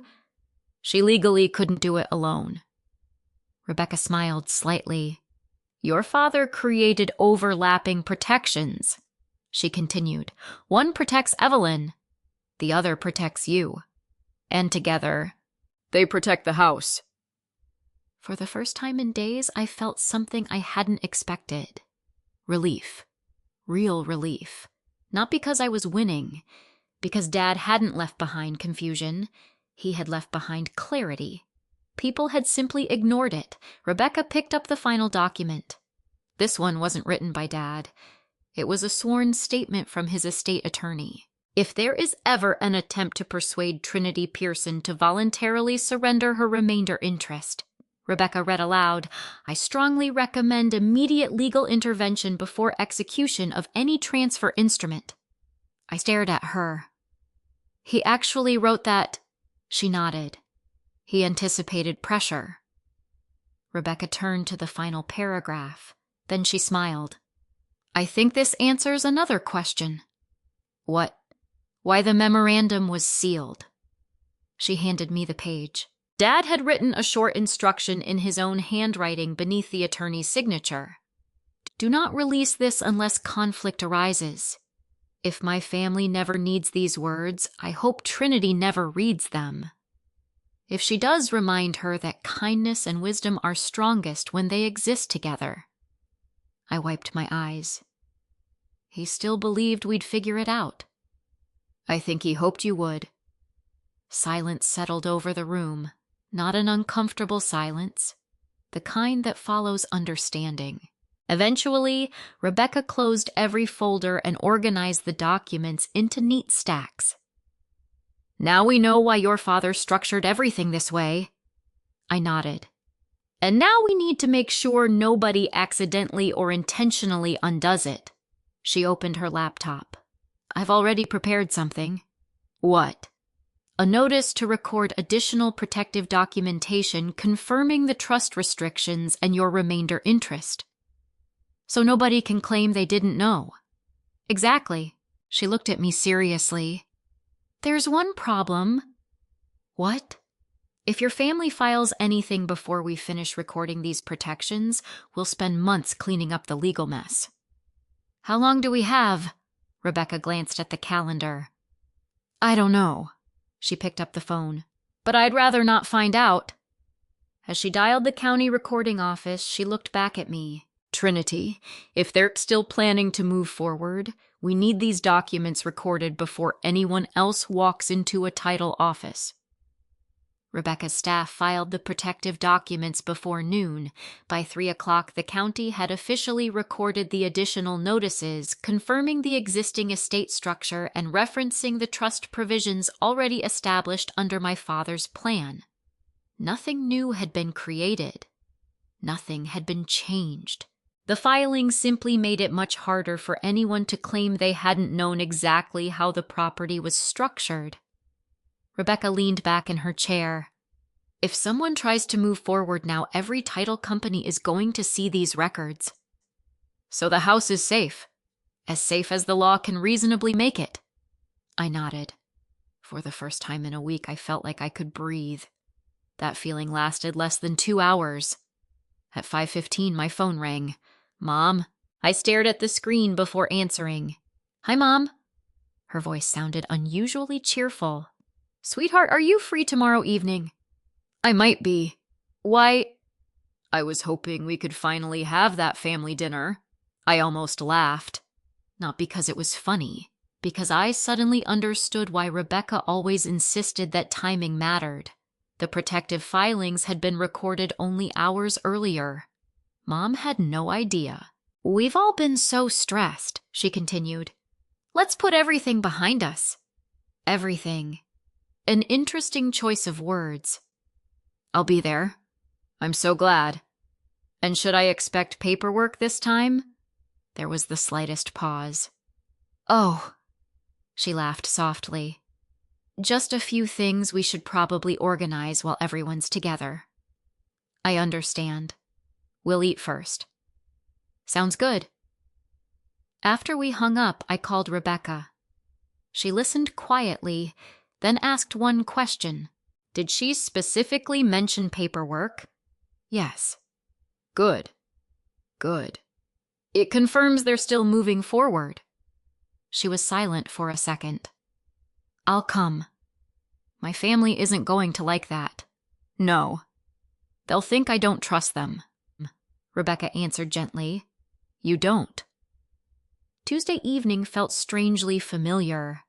she legally couldn't do it alone. Rebecca smiled slightly. Your father created overlapping protections, she continued. One protects Evelyn, the other protects you. And together, they protect the house. For the first time in days, I felt something I hadn't expected. Relief. Real relief. Not because I was winning, because Dad hadn't left behind confusion. He had left behind clarity. People had simply ignored it. Rebecca picked up the final document. This one wasn't written by Dad. It was a sworn statement from his estate attorney. If there is ever an attempt to persuade Trinity Pearson to voluntarily surrender her remainder interest, Rebecca read aloud, I strongly recommend immediate legal intervention before execution of any transfer instrument. I stared at her. He actually wrote that. She nodded. He anticipated pressure. Rebecca turned to the final paragraph. Then she smiled. I think this answers another question. What? Why the memorandum was sealed. She handed me the page. Dad had written a short instruction in his own handwriting beneath the attorney's signature. Do not release this unless conflict arises. If my family never needs these words, I hope Trinity never reads them. If she does, remind her that kindness and wisdom are strongest when they exist together. I wiped my eyes. He still believed we'd figure it out. I think he hoped you would. Silence settled over the room, not an uncomfortable silence, the kind that follows understanding. Eventually, Rebecca closed every folder and organized the documents into neat stacks. Now we know why your father structured everything this way. I nodded. And now we need to make sure nobody accidentally or intentionally undoes it. She opened her laptop. I've already prepared something. What? A notice to record additional protective documentation confirming the trust restrictions and your remainder interest. So nobody can claim they didn't know. Exactly. She looked at me seriously. There's one problem. What? If your family files anything before we finish recording these protections, we'll spend months cleaning up the legal mess. How long do we have? Rebecca glanced at the calendar. I don't know. She picked up the phone. But I'd rather not find out. As she dialed the county recording office, she looked back at me. Trinity, if they're still planning to move forward, we need these documents recorded before anyone else walks into a title office. Rebecca's staff filed the protective documents before noon. By 3 o'clock, the county had officially recorded the additional notices, confirming the existing estate structure and referencing the trust provisions already established under my father's plan. Nothing new had been created. Nothing had been changed. The filing simply made it much harder for anyone to claim they hadn't known exactly how the property was structured. Rebecca leaned back in her chair. If someone tries to move forward now, every title company is going to see these records. So the house is safe as the law can reasonably make it. I nodded. For the first time in a week, I felt like I could breathe. That feeling lasted less than 2 hours. At 5:15, my phone rang. Mom? I stared at the screen before answering. Hi, Mom. Her voice sounded unusually cheerful. Sweetheart, are you free tomorrow evening? I might be. Why? I was hoping we could finally have that family dinner. I almost laughed. Not because it was funny, because I suddenly understood why Rebecca always insisted that timing mattered. The protective filings had been recorded only hours earlier. Mom had no idea. We've all been so stressed, she continued. Let's put everything behind us. Everything. An interesting choice of words. I'll be there. I'm so glad. And should I expect paperwork this time? There was the slightest pause. Oh, she laughed softly. Just a few things we should probably organize while everyone's together. I understand. We'll eat first. Sounds good. After we hung up, I called Rebecca. She listened quietly, then asked one question. Did she specifically mention paperwork? Yes. Good. Good. It confirms they're still moving forward. She was silent for a second. I'll come. My family isn't going to like that. No. They'll think I don't trust them. Rebecca answered gently. You don't. Tuesday evening felt strangely familiar.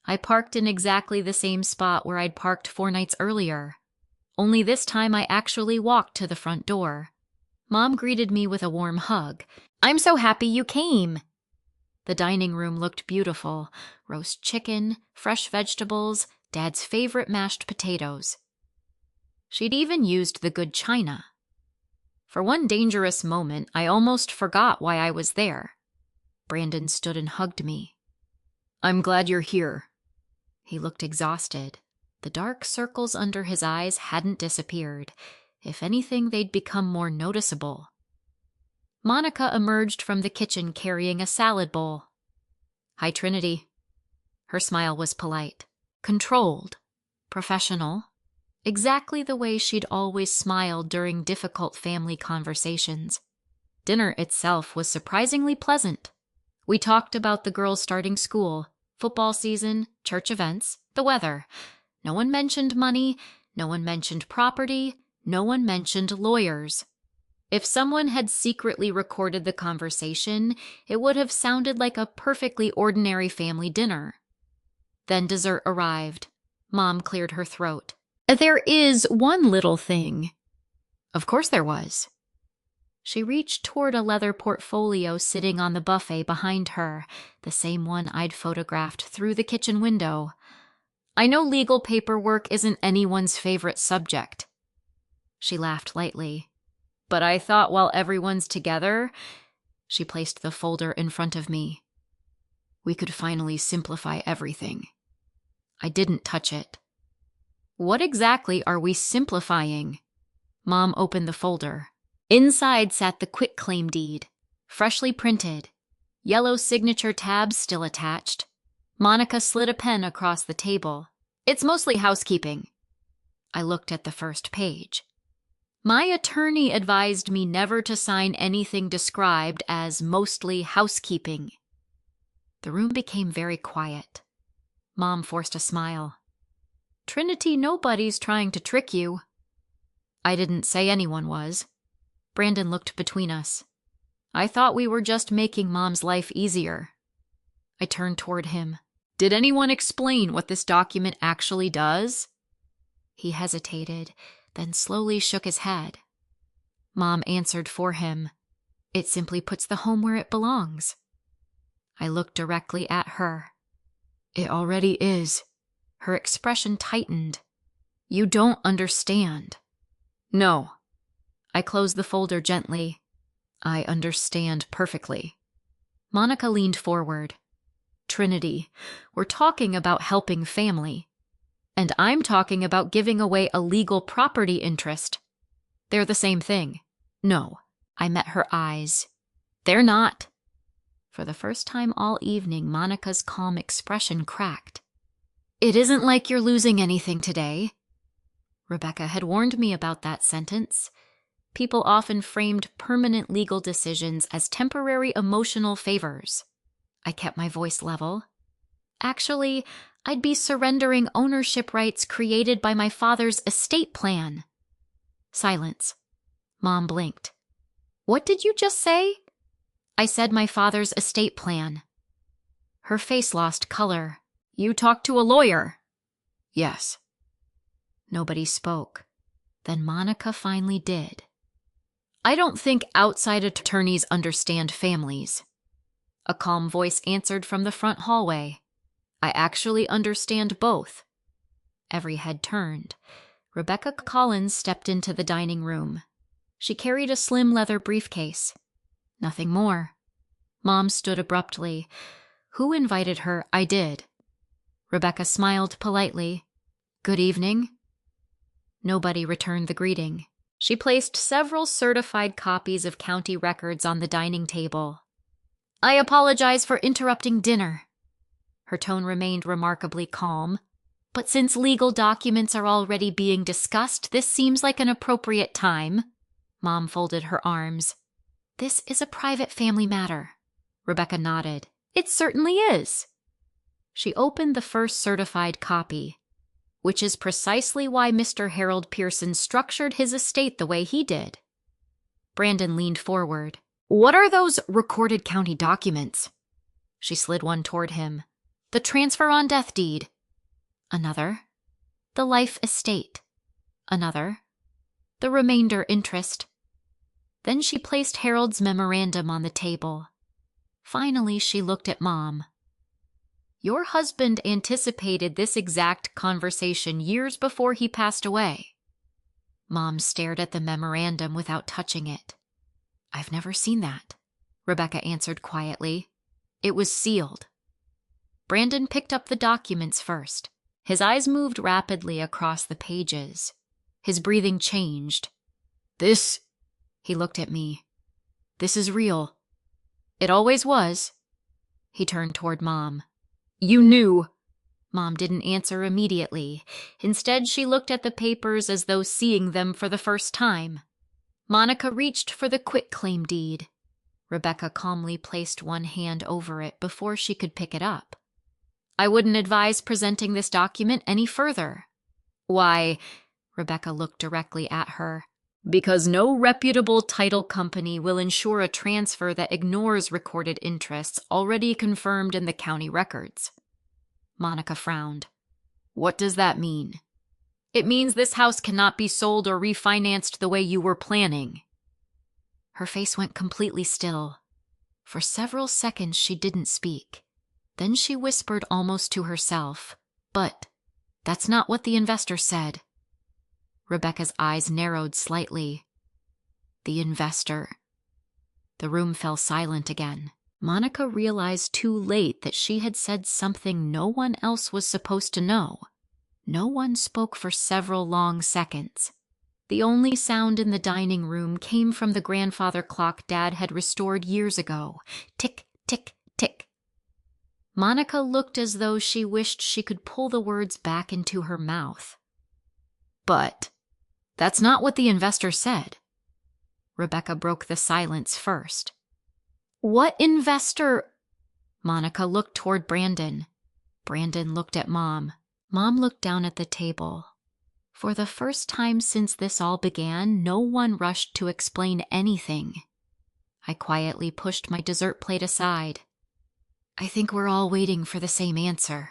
I parked in exactly the same spot where I'd parked 4 nights earlier. Only this time I actually walked to the front door. Mom greeted me with a warm hug. I'm so happy you came. The dining room looked beautiful. Roast chicken, fresh vegetables, Dad's favorite mashed potatoes. She'd even used the good china. For one dangerous moment, I almost forgot why I was there. Brandon stood and hugged me. I'm glad you're here. He looked exhausted. The dark circles under his eyes hadn't disappeared. If anything, they'd become more noticeable. Monica emerged from the kitchen carrying a salad bowl. Hi, Trinity. Her smile was polite, controlled, professional, exactly the way she'd always smiled during difficult family conversations. Dinner itself was surprisingly pleasant. We talked about the girls starting school, football season, church events, the weather. No one mentioned money, no one mentioned property, no one mentioned lawyers. If someone had secretly recorded the conversation, it would have sounded like a perfectly ordinary family dinner. Then dessert arrived. Mom cleared her throat. There is one little thing. Of course there was. She reached toward a leather portfolio sitting on the buffet behind her, the same one I'd photographed through the kitchen window. I know legal paperwork isn't anyone's favorite subject. She laughed lightly. But I thought while everyone's together, she placed the folder in front of me, we could finally simplify everything. I didn't touch it. What exactly are we simplifying? Mom opened the folder. Inside sat the quitclaim deed, freshly printed, yellow signature tabs still attached. Monica slid a pen across the table. It's mostly housekeeping. I looked at the first page. My attorney advised me never to sign anything described as mostly housekeeping. The room became very quiet. Mom forced a smile. Trinity, nobody's trying to trick you. I didn't say anyone was. Brandon looked between us. I thought we were just making Mom's life easier. I turned toward him. Did anyone explain what this document actually does? He hesitated, then slowly shook his head. Mom answered for him. It simply puts the home where it belongs. I looked directly at her. It already is. Her expression tightened. You don't understand. No. I closed the folder gently. I understand perfectly. Monica leaned forward. Trinity, we're talking about helping family. And I'm talking about giving away a legal property interest. They're the same thing. No, I met her eyes. They're not. For the first time all evening, Monica's calm expression cracked. It isn't like you're losing anything today. Rebecca had warned me about that sentence. People often framed permanent legal decisions as temporary emotional favors. I kept my voice level. Actually, I'd be surrendering ownership rights created by my father's estate plan. Silence. Mom blinked. What did you just say? I said my father's estate plan. Her face lost color. You talked to a lawyer? Yes. Nobody spoke. Then Monica finally did. I don't think outside attorneys understand families. A calm voice answered from the front hallway. I actually understand both. Every head turned. Rebecca Collins stepped into the dining room. She carried a slim leather briefcase. Nothing more. Mom stood abruptly. Who invited her? I did. Rebecca smiled politely. Good evening. Nobody returned the greeting. She placed several certified copies of county records on the dining table. I apologize for interrupting dinner. Her tone remained remarkably calm. But since legal documents are already being discussed, this seems like an appropriate time. Mom folded her arms. This is a private family matter. Rebecca nodded. It certainly is. She opened the first certified copy, which is precisely why Mr. Harold Pearson structured his estate the way he did. Brandon leaned forward. What are those recorded county documents? She slid one toward him. The transfer on death deed. Another. The life estate. Another. The remainder interest. Then she placed Harold's memorandum on the table. Finally, she looked at Mom. Your husband anticipated this exact conversation years before he passed away. Mom stared at the memorandum without touching it. I've never seen that, Rebecca answered quietly. It was sealed. Brandon picked up the documents first. His eyes moved rapidly across the pages. His breathing changed. This, he looked at me. This is real. It always was. He turned toward Mom. You knew. Mom didn't answer immediately. Instead, she looked at the papers as though seeing them for the first time. Monica reached for the quitclaim deed. Rebecca calmly placed one hand over it before she could pick it up. I wouldn't advise presenting this document any further. Why? Rebecca looked directly at her. Because no reputable title company will ensure a transfer that ignores recorded interests already confirmed in the county records. Monica frowned. What does that mean? It means this house cannot be sold or refinanced the way you were planning. Her face went completely still. For several seconds she didn't speak. Then she whispered almost to herself, But that's not what the investor said. Rebecca's eyes narrowed slightly. The investor. The room fell silent again. Monica realized too late that she had said something no one else was supposed to know. No one spoke for several long seconds. The only sound in the dining room came from the grandfather clock Dad had restored years ago. Tick, tick, tick. Monica looked as though she wished she could pull the words back into her mouth. But that's not what the investor said. Rebecca broke the silence first. What investor? Monica looked toward Brandon. Brandon looked at Mom. Mom looked down at the table. For the first time since this all began, no one rushed to explain anything. I quietly pushed my dessert plate aside. I think we're all waiting for the same answer.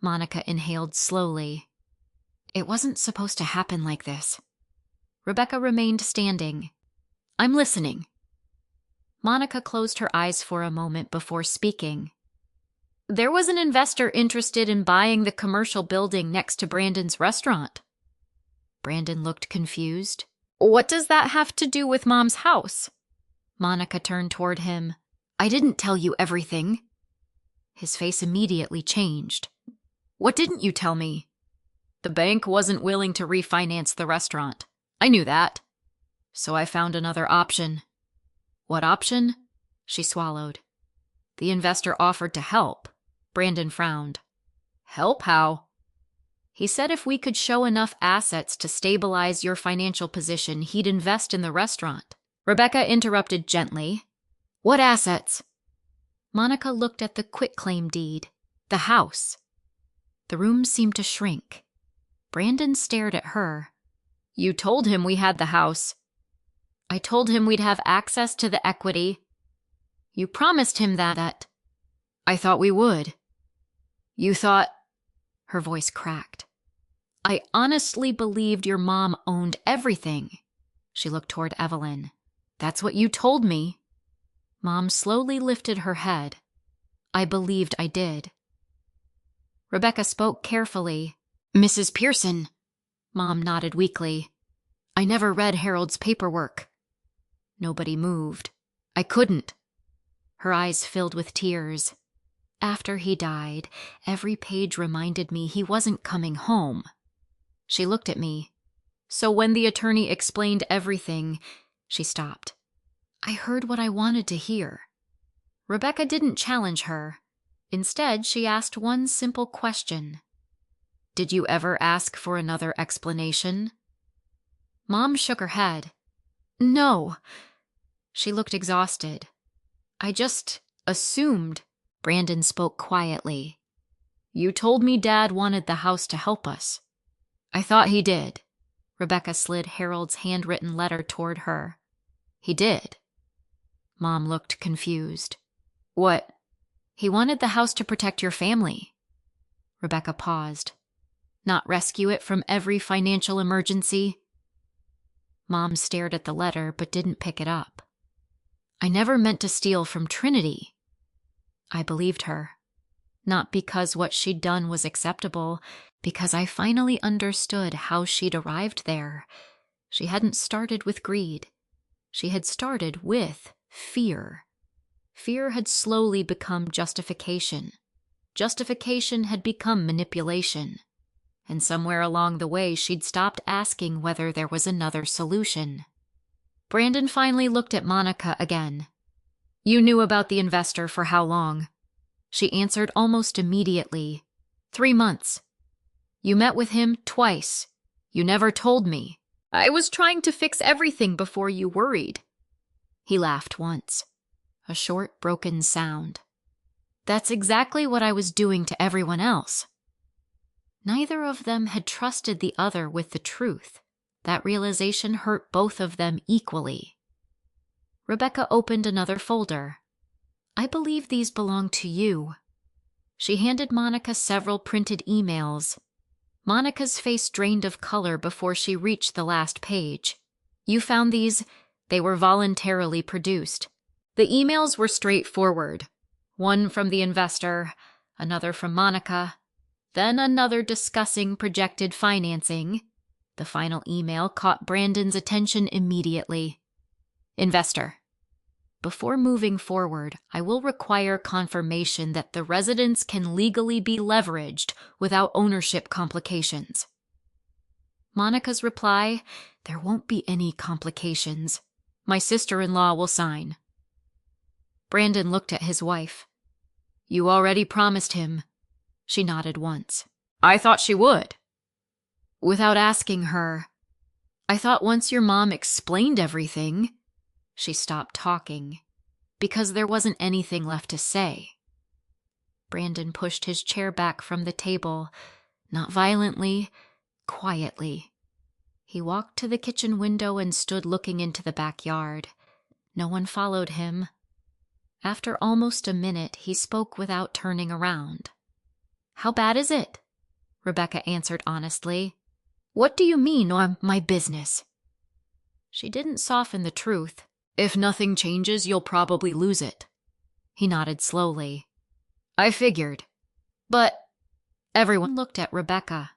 Monica inhaled slowly. It wasn't supposed to happen like this. Rebecca remained standing. I'm listening. Monica closed her eyes for a moment before speaking. There was an investor interested in buying the commercial building next to Brandon's restaurant. Brandon looked confused. What does that have to do with Mom's house? Monica turned toward him. I didn't tell you everything. His face immediately changed. What didn't you tell me? The bank wasn't willing to refinance the restaurant. I knew that. So I found another option. What option? She swallowed. The investor offered to help. Brandon frowned. Help how? He said if we could show enough assets to stabilize your financial position, he'd invest in the restaurant. Rebecca interrupted gently. What assets? Monica looked at the quitclaim deed. The house. The room seemed to shrink. Brandon stared at her. You told him we had the house. I told him we'd have access to the equity. You promised him that. I thought we would. You thought... Her voice cracked. I honestly believed your mom owned everything. She looked toward Evelyn. That's what you told me. Mom slowly lifted her head. I believed I did. Rebecca spoke carefully. Mrs. Pearson. Mom nodded weakly. I never read Harold's paperwork. Nobody moved. I couldn't. Her eyes filled with tears. After he died, every page reminded me he wasn't coming home. She looked at me. So when the attorney explained everything, she stopped. I heard what I wanted to hear. Rebecca didn't challenge her. Instead, she asked one simple question. Did you ever ask for another explanation? Mom shook her head. No. She looked exhausted. I just assumed. Brandon spoke quietly. You told me Dad wanted the house to help us. I thought he did. Rebecca slid Harold's handwritten letter toward her. He did. Mom looked confused. What? He wanted the house to protect your family. Rebecca paused. Not rescue it from every financial emergency? Mom stared at the letter but didn't pick it up. I never meant to steal from Trinity. I believed her. Not because what she'd done was acceptable, because I finally understood how she'd arrived there. She hadn't started with greed. She had started with fear. Fear had slowly become justification. Justification had become manipulation. And somewhere along the way, she'd stopped asking whether there was another solution. Brandon finally looked at Monica again. You knew about the investor for how long? She answered almost immediately. 3 months. You met with him twice. You never told me. I was trying to fix everything before you worried. He laughed once. A short, broken sound. That's exactly what I was doing to everyone else. Neither of them had trusted the other with the truth. That realization hurt both of them equally. Rebecca opened another folder. I believe these belong to you. She handed Monica several printed emails. Monica's face drained of color before she reached the last page. You found these? They were voluntarily produced. The emails were straightforward. One from the investor, another from Monica, then another discussing projected financing. The final email caught Brandon's attention immediately. Investor. Before moving forward, I will require confirmation that the residence can legally be leveraged without ownership complications. Monica's reply, there won't be any complications. My sister-in-law will sign. Brandon looked at his wife. You already promised him. She nodded once. I thought she would. Without asking her, I thought once your mom explained everything. She stopped talking, because there wasn't anything left to say. Brandon pushed his chair back from the table, not violently, quietly. He walked to the kitchen window and stood looking into the backyard. No one followed him. After almost a minute, he spoke without turning around. How bad is it? Rebecca answered honestly. What do you mean, my business? She didn't soften the truth. If nothing changes, you'll probably lose it. He nodded slowly. I figured. But everyone looked at Rebecca.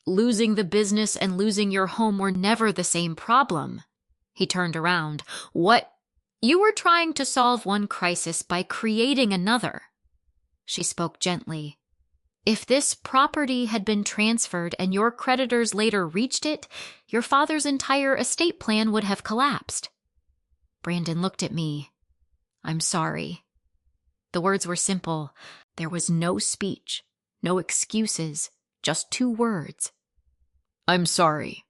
Losing the business and losing your home were never the same problem. He turned around. What? You were trying to solve one crisis by creating another. She spoke gently. If this property had been transferred and your creditors later reached it, your father's entire estate plan would have collapsed. Brandon looked at me. I'm sorry. The words were simple. There was no speech, no excuses, just 2 words. I'm sorry.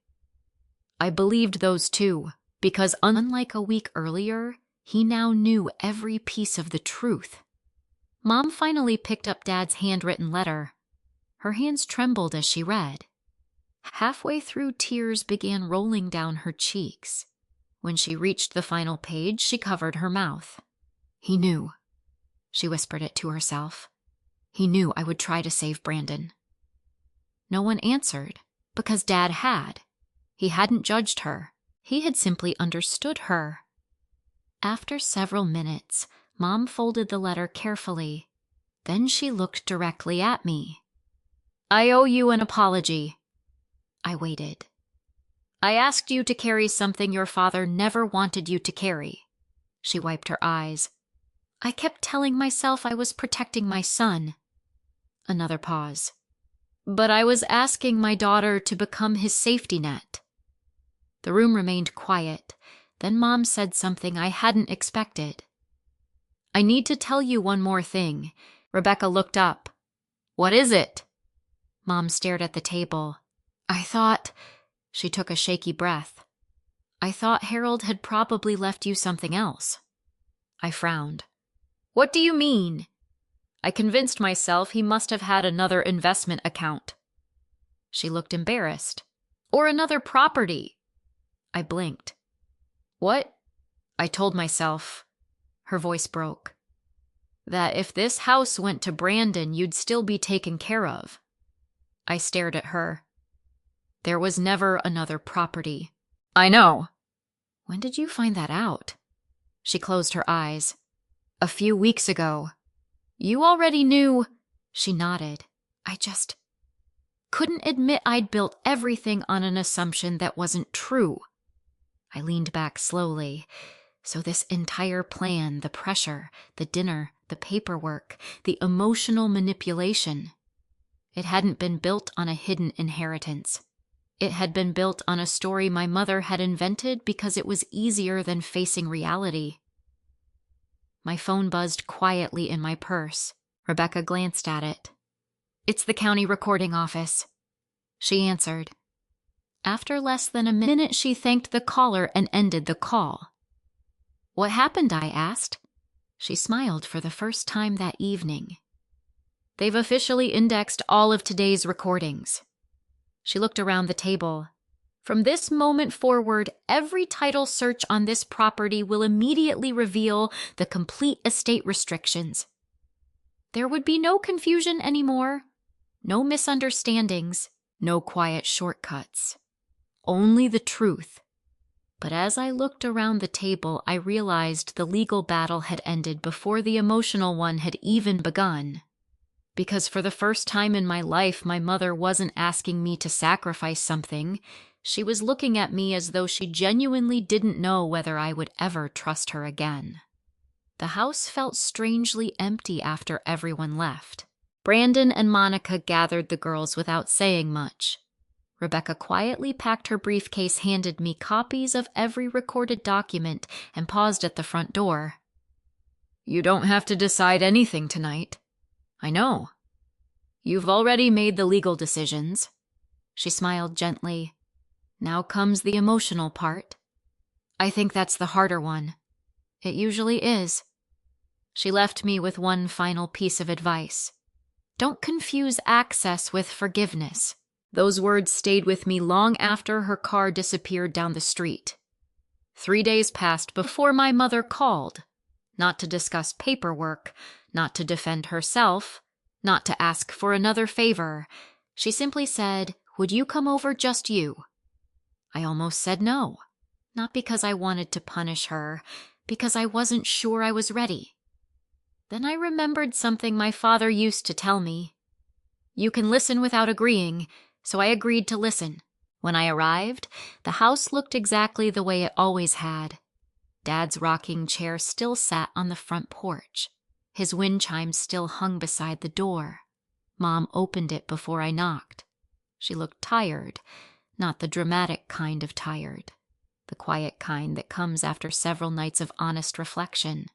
I believed those too, because unlike a week earlier, he now knew every piece of the truth. Mom finally picked up Dad's handwritten letter. Her hands trembled as she read. Halfway through, tears began rolling down her cheeks. When she reached the final page, she covered her mouth. He knew. She whispered it to herself. He knew I would try to save Brandon. No one answered, because Dad had. He hadn't judged her. He had simply understood her. After several minutes, Mom folded the letter carefully. Then she looked directly at me. I owe you an apology. I waited. I asked you to carry something your father never wanted you to carry. She wiped her eyes. I kept telling myself I was protecting my son. Another pause. But I was asking my daughter to become his safety net. The room remained quiet. Then Mom said something I hadn't expected. I need to tell you one more thing. Rebecca looked up. What is it? Mom stared at the table. I thought... She took a shaky breath. I thought Harold had probably left you something else. I frowned. What do you mean? I convinced myself he must have had another investment account. She looked embarrassed. Or another property. I blinked. What? I told myself. Her voice broke. That if this house went to Brandon, you'd still be taken care of. I stared at her. There was never another property. I know. When did you find that out? She closed her eyes. A few weeks ago. You already knew. She nodded. I just couldn't admit I'd built everything on an assumption that wasn't true. I leaned back slowly. So this entire plan, the pressure, the dinner, the paperwork, the emotional manipulation, it hadn't been built on a hidden inheritance. It had been built on a story my mother had invented because it was easier than facing reality. My phone buzzed quietly in my purse. Rebecca glanced at it. It's the county recording office. She answered. After less than a minute, she thanked the caller and ended the call. What happened? I asked. She smiled for the first time that evening. They've officially indexed all of today's recordings. She looked around the table. From this moment forward, every title search on this property will immediately reveal the complete estate restrictions. There would be no confusion anymore, no misunderstandings, no quiet shortcuts. Only the truth. But as I looked around the table, I realized the legal battle had ended before the emotional one had even begun. Because for the first time in my life, my mother wasn't asking me to sacrifice something. She was looking at me as though she genuinely didn't know whether I would ever trust her again. The house felt strangely empty after everyone left. Brandon and Monica gathered the girls without saying much. Rebecca quietly packed her briefcase, handed me copies of every recorded document, and paused at the front door. You don't have to decide anything tonight. I know. You've already made the legal decisions. She smiled gently. Now comes the emotional part. I think that's the harder one. It usually is. She left me with one final piece of advice. Don't confuse access with forgiveness. Those words stayed with me long after her car disappeared down the street. 3 days passed before my mother called, not to discuss paperwork, not to defend herself, not to ask for another favor. She simply said, "Would you come over, just you?" I almost said no, not because I wanted to punish her, because I wasn't sure I was ready. Then I remembered something my father used to tell me. You can listen without agreeing, so I agreed to listen. When I arrived, the house looked exactly the way it always had. Dad's rocking chair still sat on the front porch. His wind chime still hung beside the door. Mom opened it before I knocked. She looked tired, not the dramatic kind of tired, the quiet kind that comes after several nights of honest reflection.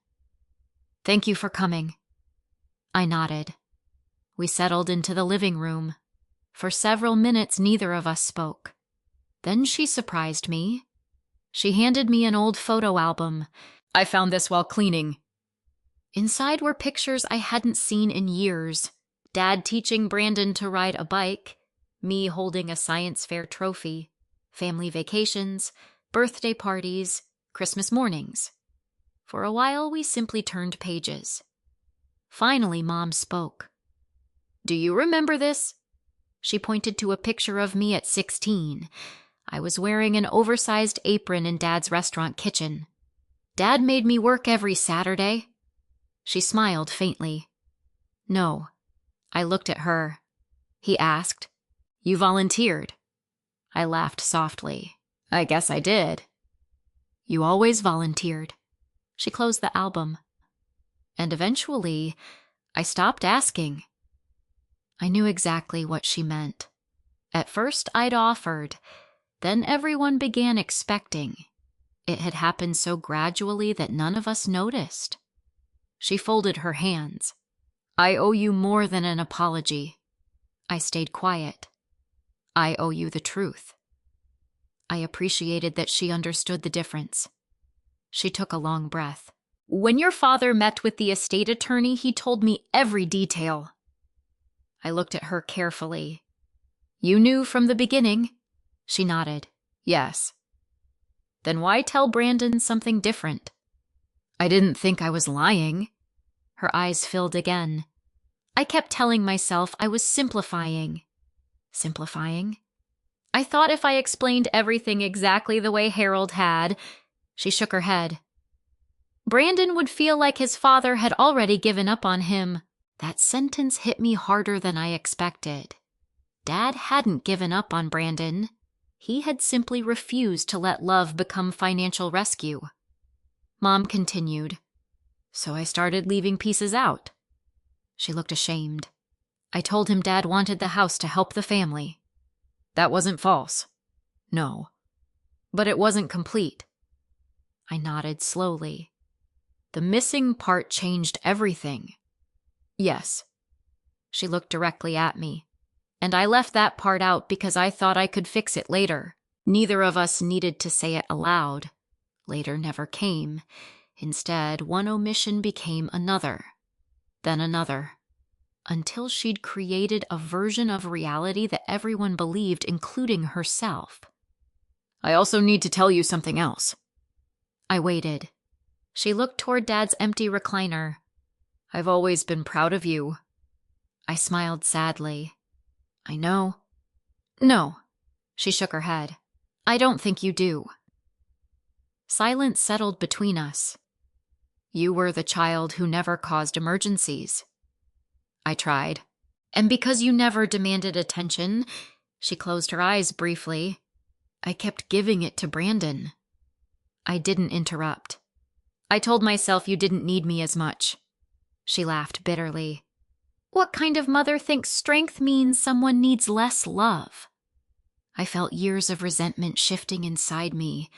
Thank you for coming. I nodded. We settled into the living room. For several minutes, neither of us spoke. Then she surprised me. She handed me an old photo album. I found this while cleaning. Inside were pictures I hadn't seen in years. Dad teaching Brandon to ride a bike, me holding a science fair trophy, family vacations, birthday parties, Christmas mornings. For a while, we simply turned pages. Finally, Mom spoke. Do you remember this? She pointed to a picture of me at 16. I was wearing an oversized apron in Dad's restaurant kitchen. Dad made me work every Saturday. She smiled faintly. No. I looked at her. He asked, You volunteered? I laughed softly. I guess I did. You always volunteered. She closed the album. And eventually, I stopped asking. I knew exactly what she meant. At first, I'd offered. Then everyone began expecting. It had happened so gradually that none of us noticed. She folded her hands. I owe you more than an apology. I stayed quiet. I owe you the truth. I appreciated that she understood the difference. She took a long breath. When your father met with the estate attorney, he told me every detail. I looked at her carefully. You knew from the beginning? She nodded. Yes. Then why tell Brandon something different? I didn't think I was lying. Her eyes filled again. I kept telling myself I was simplifying. Simplifying? I thought if I explained everything exactly the way Harold had. She shook her head. Brandon would feel like his father had already given up on him. That sentence hit me harder than I expected. Dad hadn't given up on Brandon. He had simply refused to let love become financial rescue. Mom continued. So I started leaving pieces out. She looked ashamed. I told him Dad wanted the house to help the family. That wasn't false. No. But it wasn't complete. I nodded slowly. The missing part changed everything. Yes. She looked directly at me. And I left that part out because I thought I could fix it later. Neither of us needed to say it aloud. Later never came. Instead, one omission became another. Then another. Until she'd created a version of reality that everyone believed, including herself. I also need to tell you something else. I waited. She looked toward Dad's empty recliner. I've always been proud of you. I smiled sadly. I know. No. She shook her head. I don't think you do. Silence settled between us. You were the child who never caused emergencies. I tried. And because you never demanded attention, she closed her eyes briefly, I kept giving it to Brandon. I didn't interrupt. I told myself you didn't need me as much. She laughed bitterly. What kind of mother thinks strength means someone needs less love? I felt years of resentment shifting inside me,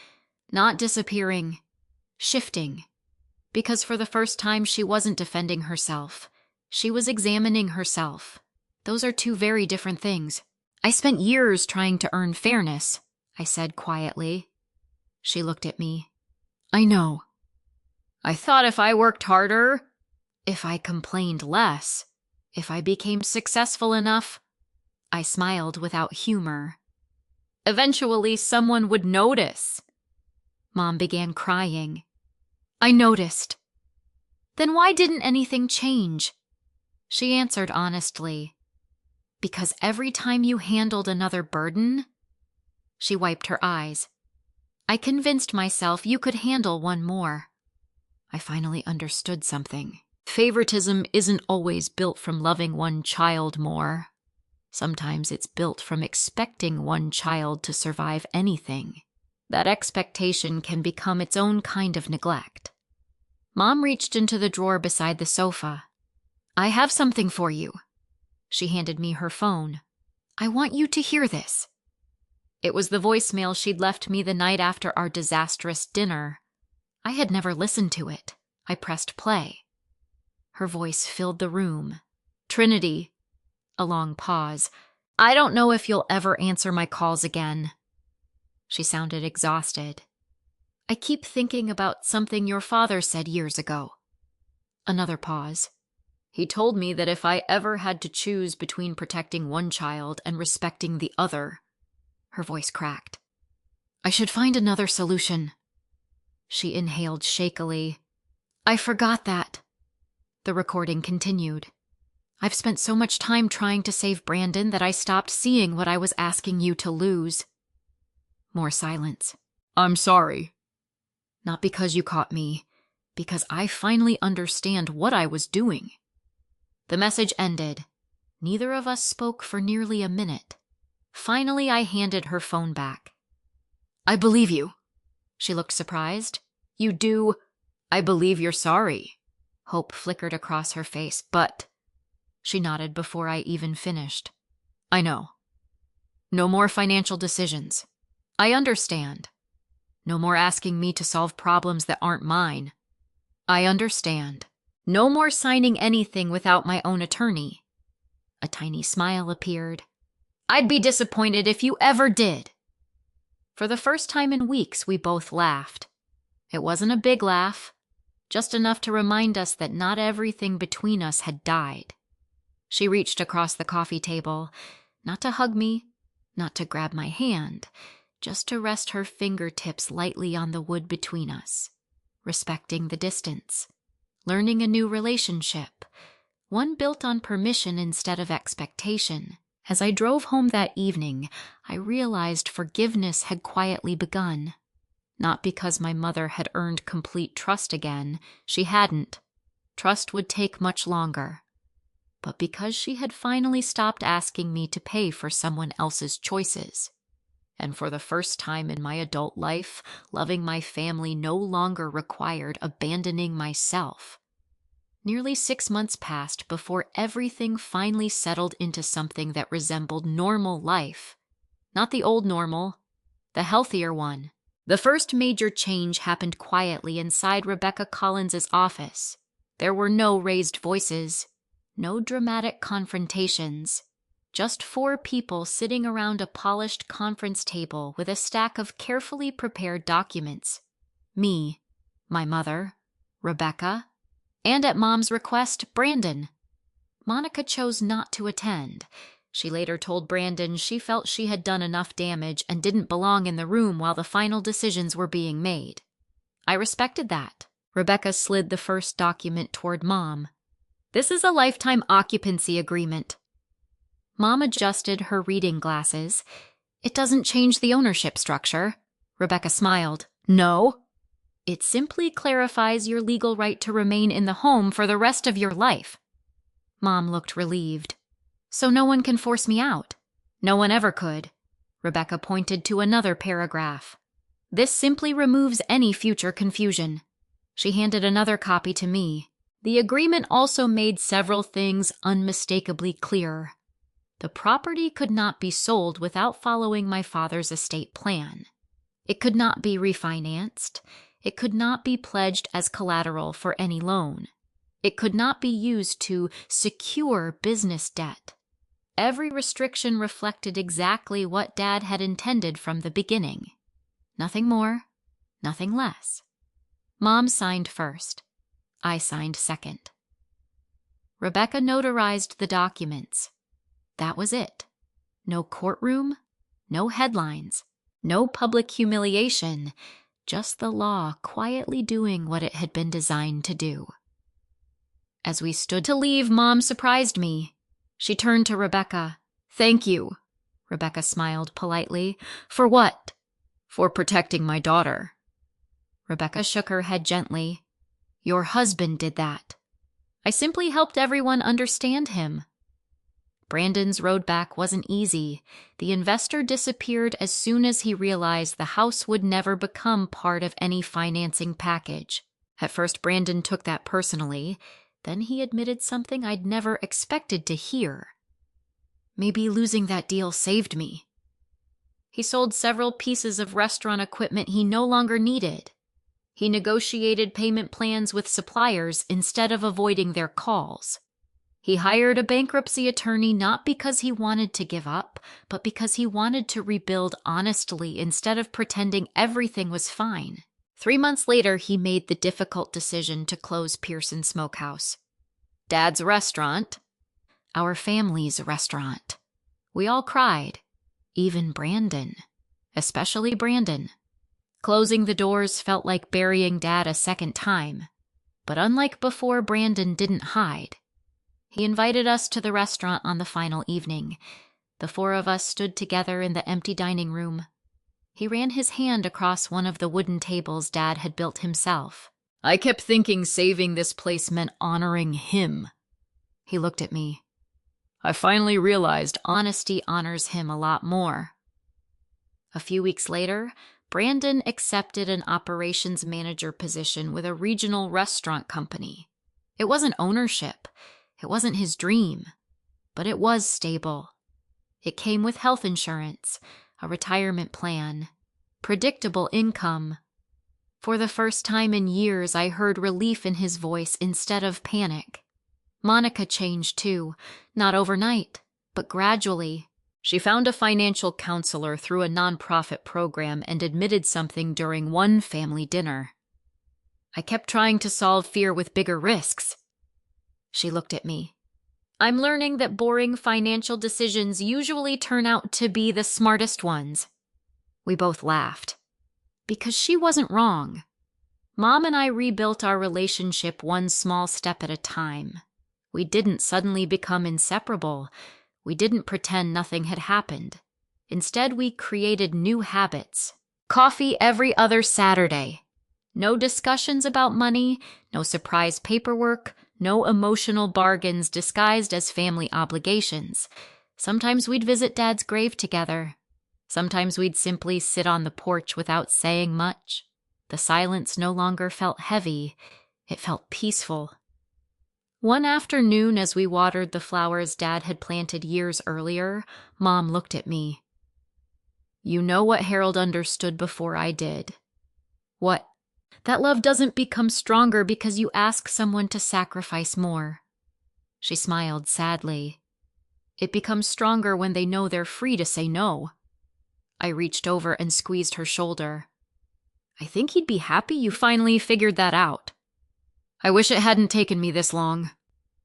not disappearing, shifting. Because for the first time she wasn't defending herself. She was examining herself. Those are two very different things. I spent years trying to earn fairness, I said quietly. She looked at me. I know. I thought if I worked harder, if I complained less, if I became successful enough, I smiled without humor. Eventually, someone would notice. Mom began crying. I noticed. Then why didn't anything change? She answered honestly. Because every time you handled another burden, she wiped her eyes. I convinced myself you could handle one more. I finally understood something. Favoritism isn't always built from loving one child more. Sometimes it's built from expecting one child to survive anything. That expectation can become its own kind of neglect. Mom reached into the drawer beside the sofa. I have something for you. She handed me her phone. I want you to hear this. It was the voicemail she'd left me the night after our disastrous dinner. I had never listened to it. I pressed play. Her voice filled the room. Trinity. A long pause. I don't know if you'll ever answer my calls again. She sounded exhausted. I keep thinking about something your father said years ago. Another pause. He told me that if I ever had to choose between protecting one child and respecting the other, her voice cracked, I should find another solution. She inhaled shakily. I forgot that. The recording continued. I've spent so much time trying to save Brandon that I stopped seeing what I was asking you to lose. More silence. I'm sorry. Not because you caught me, because I finally understand what I was doing. The message ended. Neither of us spoke for nearly a minute. Finally, I handed her phone back. I believe you. She looked surprised. You do? I believe you're sorry. Hope flickered across her face, but... She nodded before I even finished. I know. No more financial decisions. I understand. No more asking me to solve problems that aren't mine. I understand. No more signing anything without my own attorney. A tiny smile appeared. I'd be disappointed if you ever did. For the first time in weeks, we both laughed. It wasn't a big laugh, just enough to remind us that not everything between us had died. She reached across the coffee table, not to hug me, not to grab my hand, just to rest her fingertips lightly on the wood between us, respecting the distance, learning a new relationship, one built on permission instead of expectation. As I drove home that evening, I realized forgiveness had quietly begun. Not because my mother had earned complete trust again, she hadn't. Trust would take much longer. But because she had finally stopped asking me to pay for someone else's choices. And for the first time in my adult life, loving my family no longer required abandoning myself. Nearly 6 months passed before everything finally settled into something that resembled normal life. Not the old normal, the healthier one. The first major change happened quietly inside Rebecca Collins's office. There were no raised voices, no dramatic confrontations, just 4 people sitting around a polished conference table with a stack of carefully prepared documents. Me, my mother, Rebecca, and at Mom's request, Brandon. Monica chose not to attend. She later told Brandon she felt she had done enough damage and didn't belong in the room while the final decisions were being made. I respected that. Rebecca slid the first document toward Mom. "This is a lifetime occupancy agreement." Mom adjusted her reading glasses. "It doesn't change the ownership structure." Rebecca smiled. "No. It simply clarifies your legal right to remain in the home for the rest of your life." Mom looked relieved. "So no one can force me out?" "No one ever could." Rebecca pointed to another paragraph. "This simply removes any future confusion." She handed another copy to me. The agreement also made several things unmistakably clear. The property could not be sold without following my father's estate plan. It could not be refinanced. It could not be pledged as collateral for any loan. It could not be used to secure business debt. Every restriction reflected exactly what Dad had intended from the beginning. Nothing more, nothing less. Mom signed first. I signed second. Rebecca notarized the documents. That was it. No courtroom, no headlines, no public humiliation, just the law quietly doing what it had been designed to do. As we stood to leave, Mom surprised me. She turned to Rebecca. "Thank you." Rebecca smiled politely. "For what?" "For protecting my daughter." Rebecca shook her head gently. "Your husband did that. I simply helped everyone understand him." Brandon's road back wasn't easy. The investor disappeared as soon as he realized the house would never become part of any financing package. At first, Brandon took that personally. Then he admitted something I'd never expected to hear. "Maybe losing that deal saved me." He sold several pieces of restaurant equipment he no longer needed. He negotiated payment plans with suppliers instead of avoiding their calls. He hired a bankruptcy attorney not because he wanted to give up, but because he wanted to rebuild honestly instead of pretending everything was fine. 3 months later, he made the difficult decision to close Pearson Smokehouse. Dad's restaurant, our family's restaurant. We all cried, even Brandon, especially Brandon. Closing the doors felt like burying Dad a second time. But unlike before, Brandon didn't hide. He invited us to the restaurant on the final evening. The 4 of us stood together in the empty dining room. He ran his hand across one of the wooden tables Dad had built himself. "I kept thinking saving this place meant honoring him." He looked at me. "I finally realized honesty honors him a lot more." A few weeks later, Brandon accepted an operations manager position with a regional restaurant company. It wasn't ownership. It wasn't his dream. But it was stable. It came with health insurance, a retirement plan, predictable income. For the first time in years, I heard relief in his voice instead of panic. Monica changed too, not overnight, but gradually. She found a financial counselor through a nonprofit program and admitted something during one family dinner. I kept trying to solve fear with bigger risks. She looked at me. I'm learning that boring financial decisions usually turn out to be the smartest ones. We both laughed. Because she wasn't wrong. Mom and I rebuilt our relationship one small step at a time. We didn't suddenly become inseparable. We didn't pretend nothing had happened. Instead, we created new habits. Coffee every other Saturday. No discussions about money, no surprise paperwork, no emotional bargains disguised as family obligations. Sometimes we'd visit Dad's grave together. Sometimes we'd simply sit on the porch without saying much. The silence no longer felt heavy. It felt peaceful. One afternoon, as we watered the flowers Dad had planted years earlier, Mom looked at me. You know what Harold understood before I did. What? That love doesn't become stronger because you ask someone to sacrifice more. She smiled sadly. It becomes stronger when they know they're free to say no. I reached over and squeezed her shoulder. I think he'd be happy you finally figured that out. I wish it hadn't taken me this long.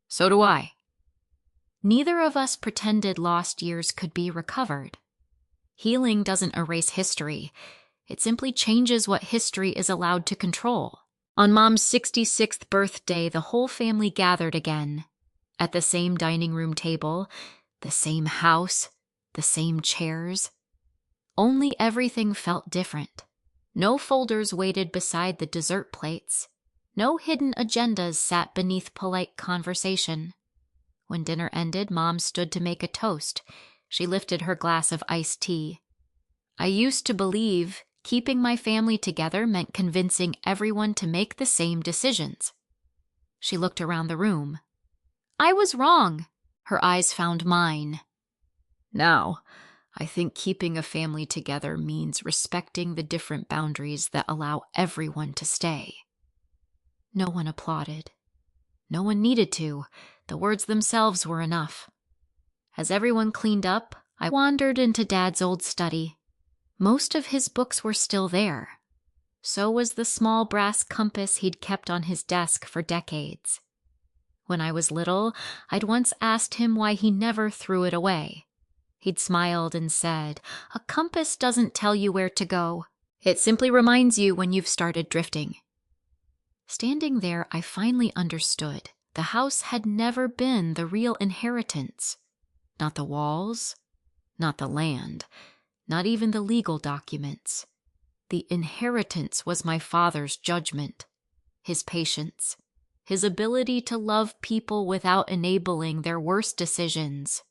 So do I. Neither of us pretended lost years could be recovered. Healing doesn't erase history. It simply changes what history is allowed to control. On Mom's 66th birthday, the whole family gathered again. At the same dining room table, the same house, the same chairs. Only everything felt different. No folders waited beside the dessert plates. No hidden agendas sat beneath polite conversation. When dinner ended, Mom stood to make a toast. She lifted her glass of iced tea. I used to believe keeping my family together meant convincing everyone to make the same decisions. She looked around the room. I was wrong. Her eyes found mine. Now, I think keeping a family together means respecting the different boundaries that allow everyone to stay. No one applauded. No one needed to. The words themselves were enough. As everyone cleaned up, I wandered into Dad's old study. Most of his books were still there. So was the small brass compass he'd kept on his desk for decades. When I was little, I'd once asked him why he never threw it away. He'd smiled and said, "A compass doesn't tell you where to go. It simply reminds you when you've started drifting." Standing there, I finally understood. The house had never been the real inheritance. Not the walls, not the land, not even the legal documents. The inheritance was my father's judgment, his patience, his ability to love people without enabling their worst decisions,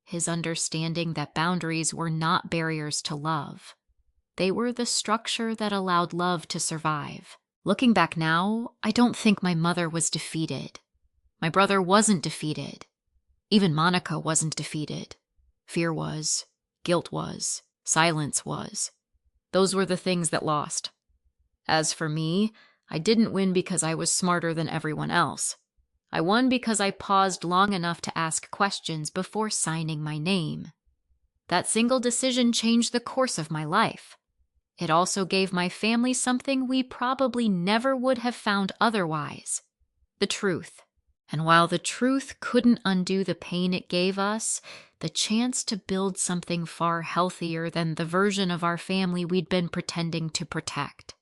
his understanding that boundaries were not barriers to love. They were the structure that allowed love to survive. Looking back now, I don't think my mother was defeated. My brother wasn't defeated. Even Monica wasn't defeated. Fear was. Guilt was. Silence was. Those were the things that lost. As for me, I didn't win because I was smarter than everyone else. I won because I paused long enough to ask questions before signing my name. That single decision changed the course of my life. It also gave my family something we probably never would have found otherwise: the truth. And while the truth couldn't undo the pain it gave us, the chance to build something far healthier than the version of our family we'd been pretending to protect.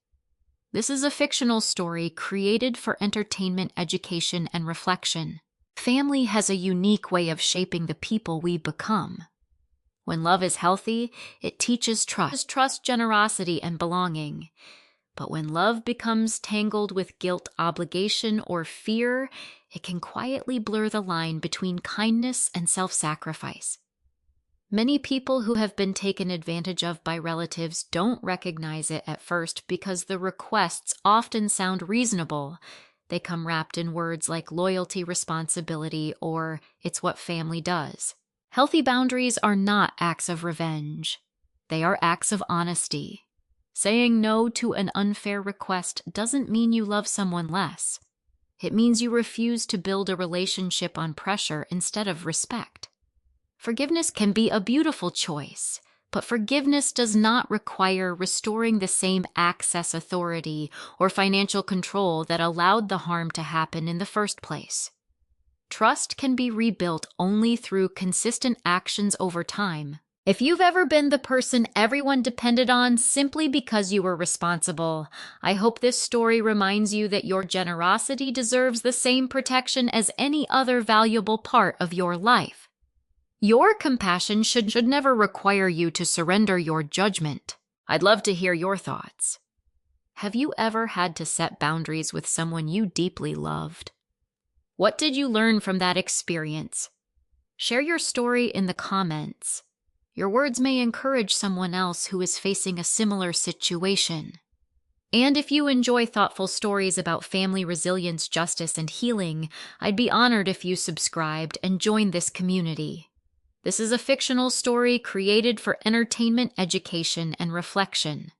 This is a fictional story created for entertainment, education, and reflection. Family has a unique way of shaping the people we become. When love is healthy, it teaches trust, generosity, and belonging. But when love becomes tangled with guilt, obligation, or fear, it can quietly blur the line between kindness and self-sacrifice. Many people who have been taken advantage of by relatives don't recognize it at first because the requests often sound reasonable. They come wrapped in words like loyalty, responsibility, or "it's what family does." Healthy boundaries are not acts of revenge. They are acts of honesty. Saying no to an unfair request doesn't mean you love someone less. It means you refuse to build a relationship on pressure instead of respect. Forgiveness can be a beautiful choice, but forgiveness does not require restoring the same access, authority, or financial control that allowed the harm to happen in the first place. Trust can be rebuilt only through consistent actions over time. If you've ever been the person everyone depended on simply because you were responsible, I hope this story reminds you that your generosity deserves the same protection as any other valuable part of your life. Your compassion should never require you to surrender your judgment. I'd love to hear your thoughts. Have you ever had to set boundaries with someone you deeply loved? What did you learn from that experience? Share your story in the comments. Your words may encourage someone else who is facing a similar situation. And if you enjoy thoughtful stories about family resilience, justice, and healing, I'd be honored if you subscribed and joined this community. This is a fictional story created for entertainment, education, and reflection.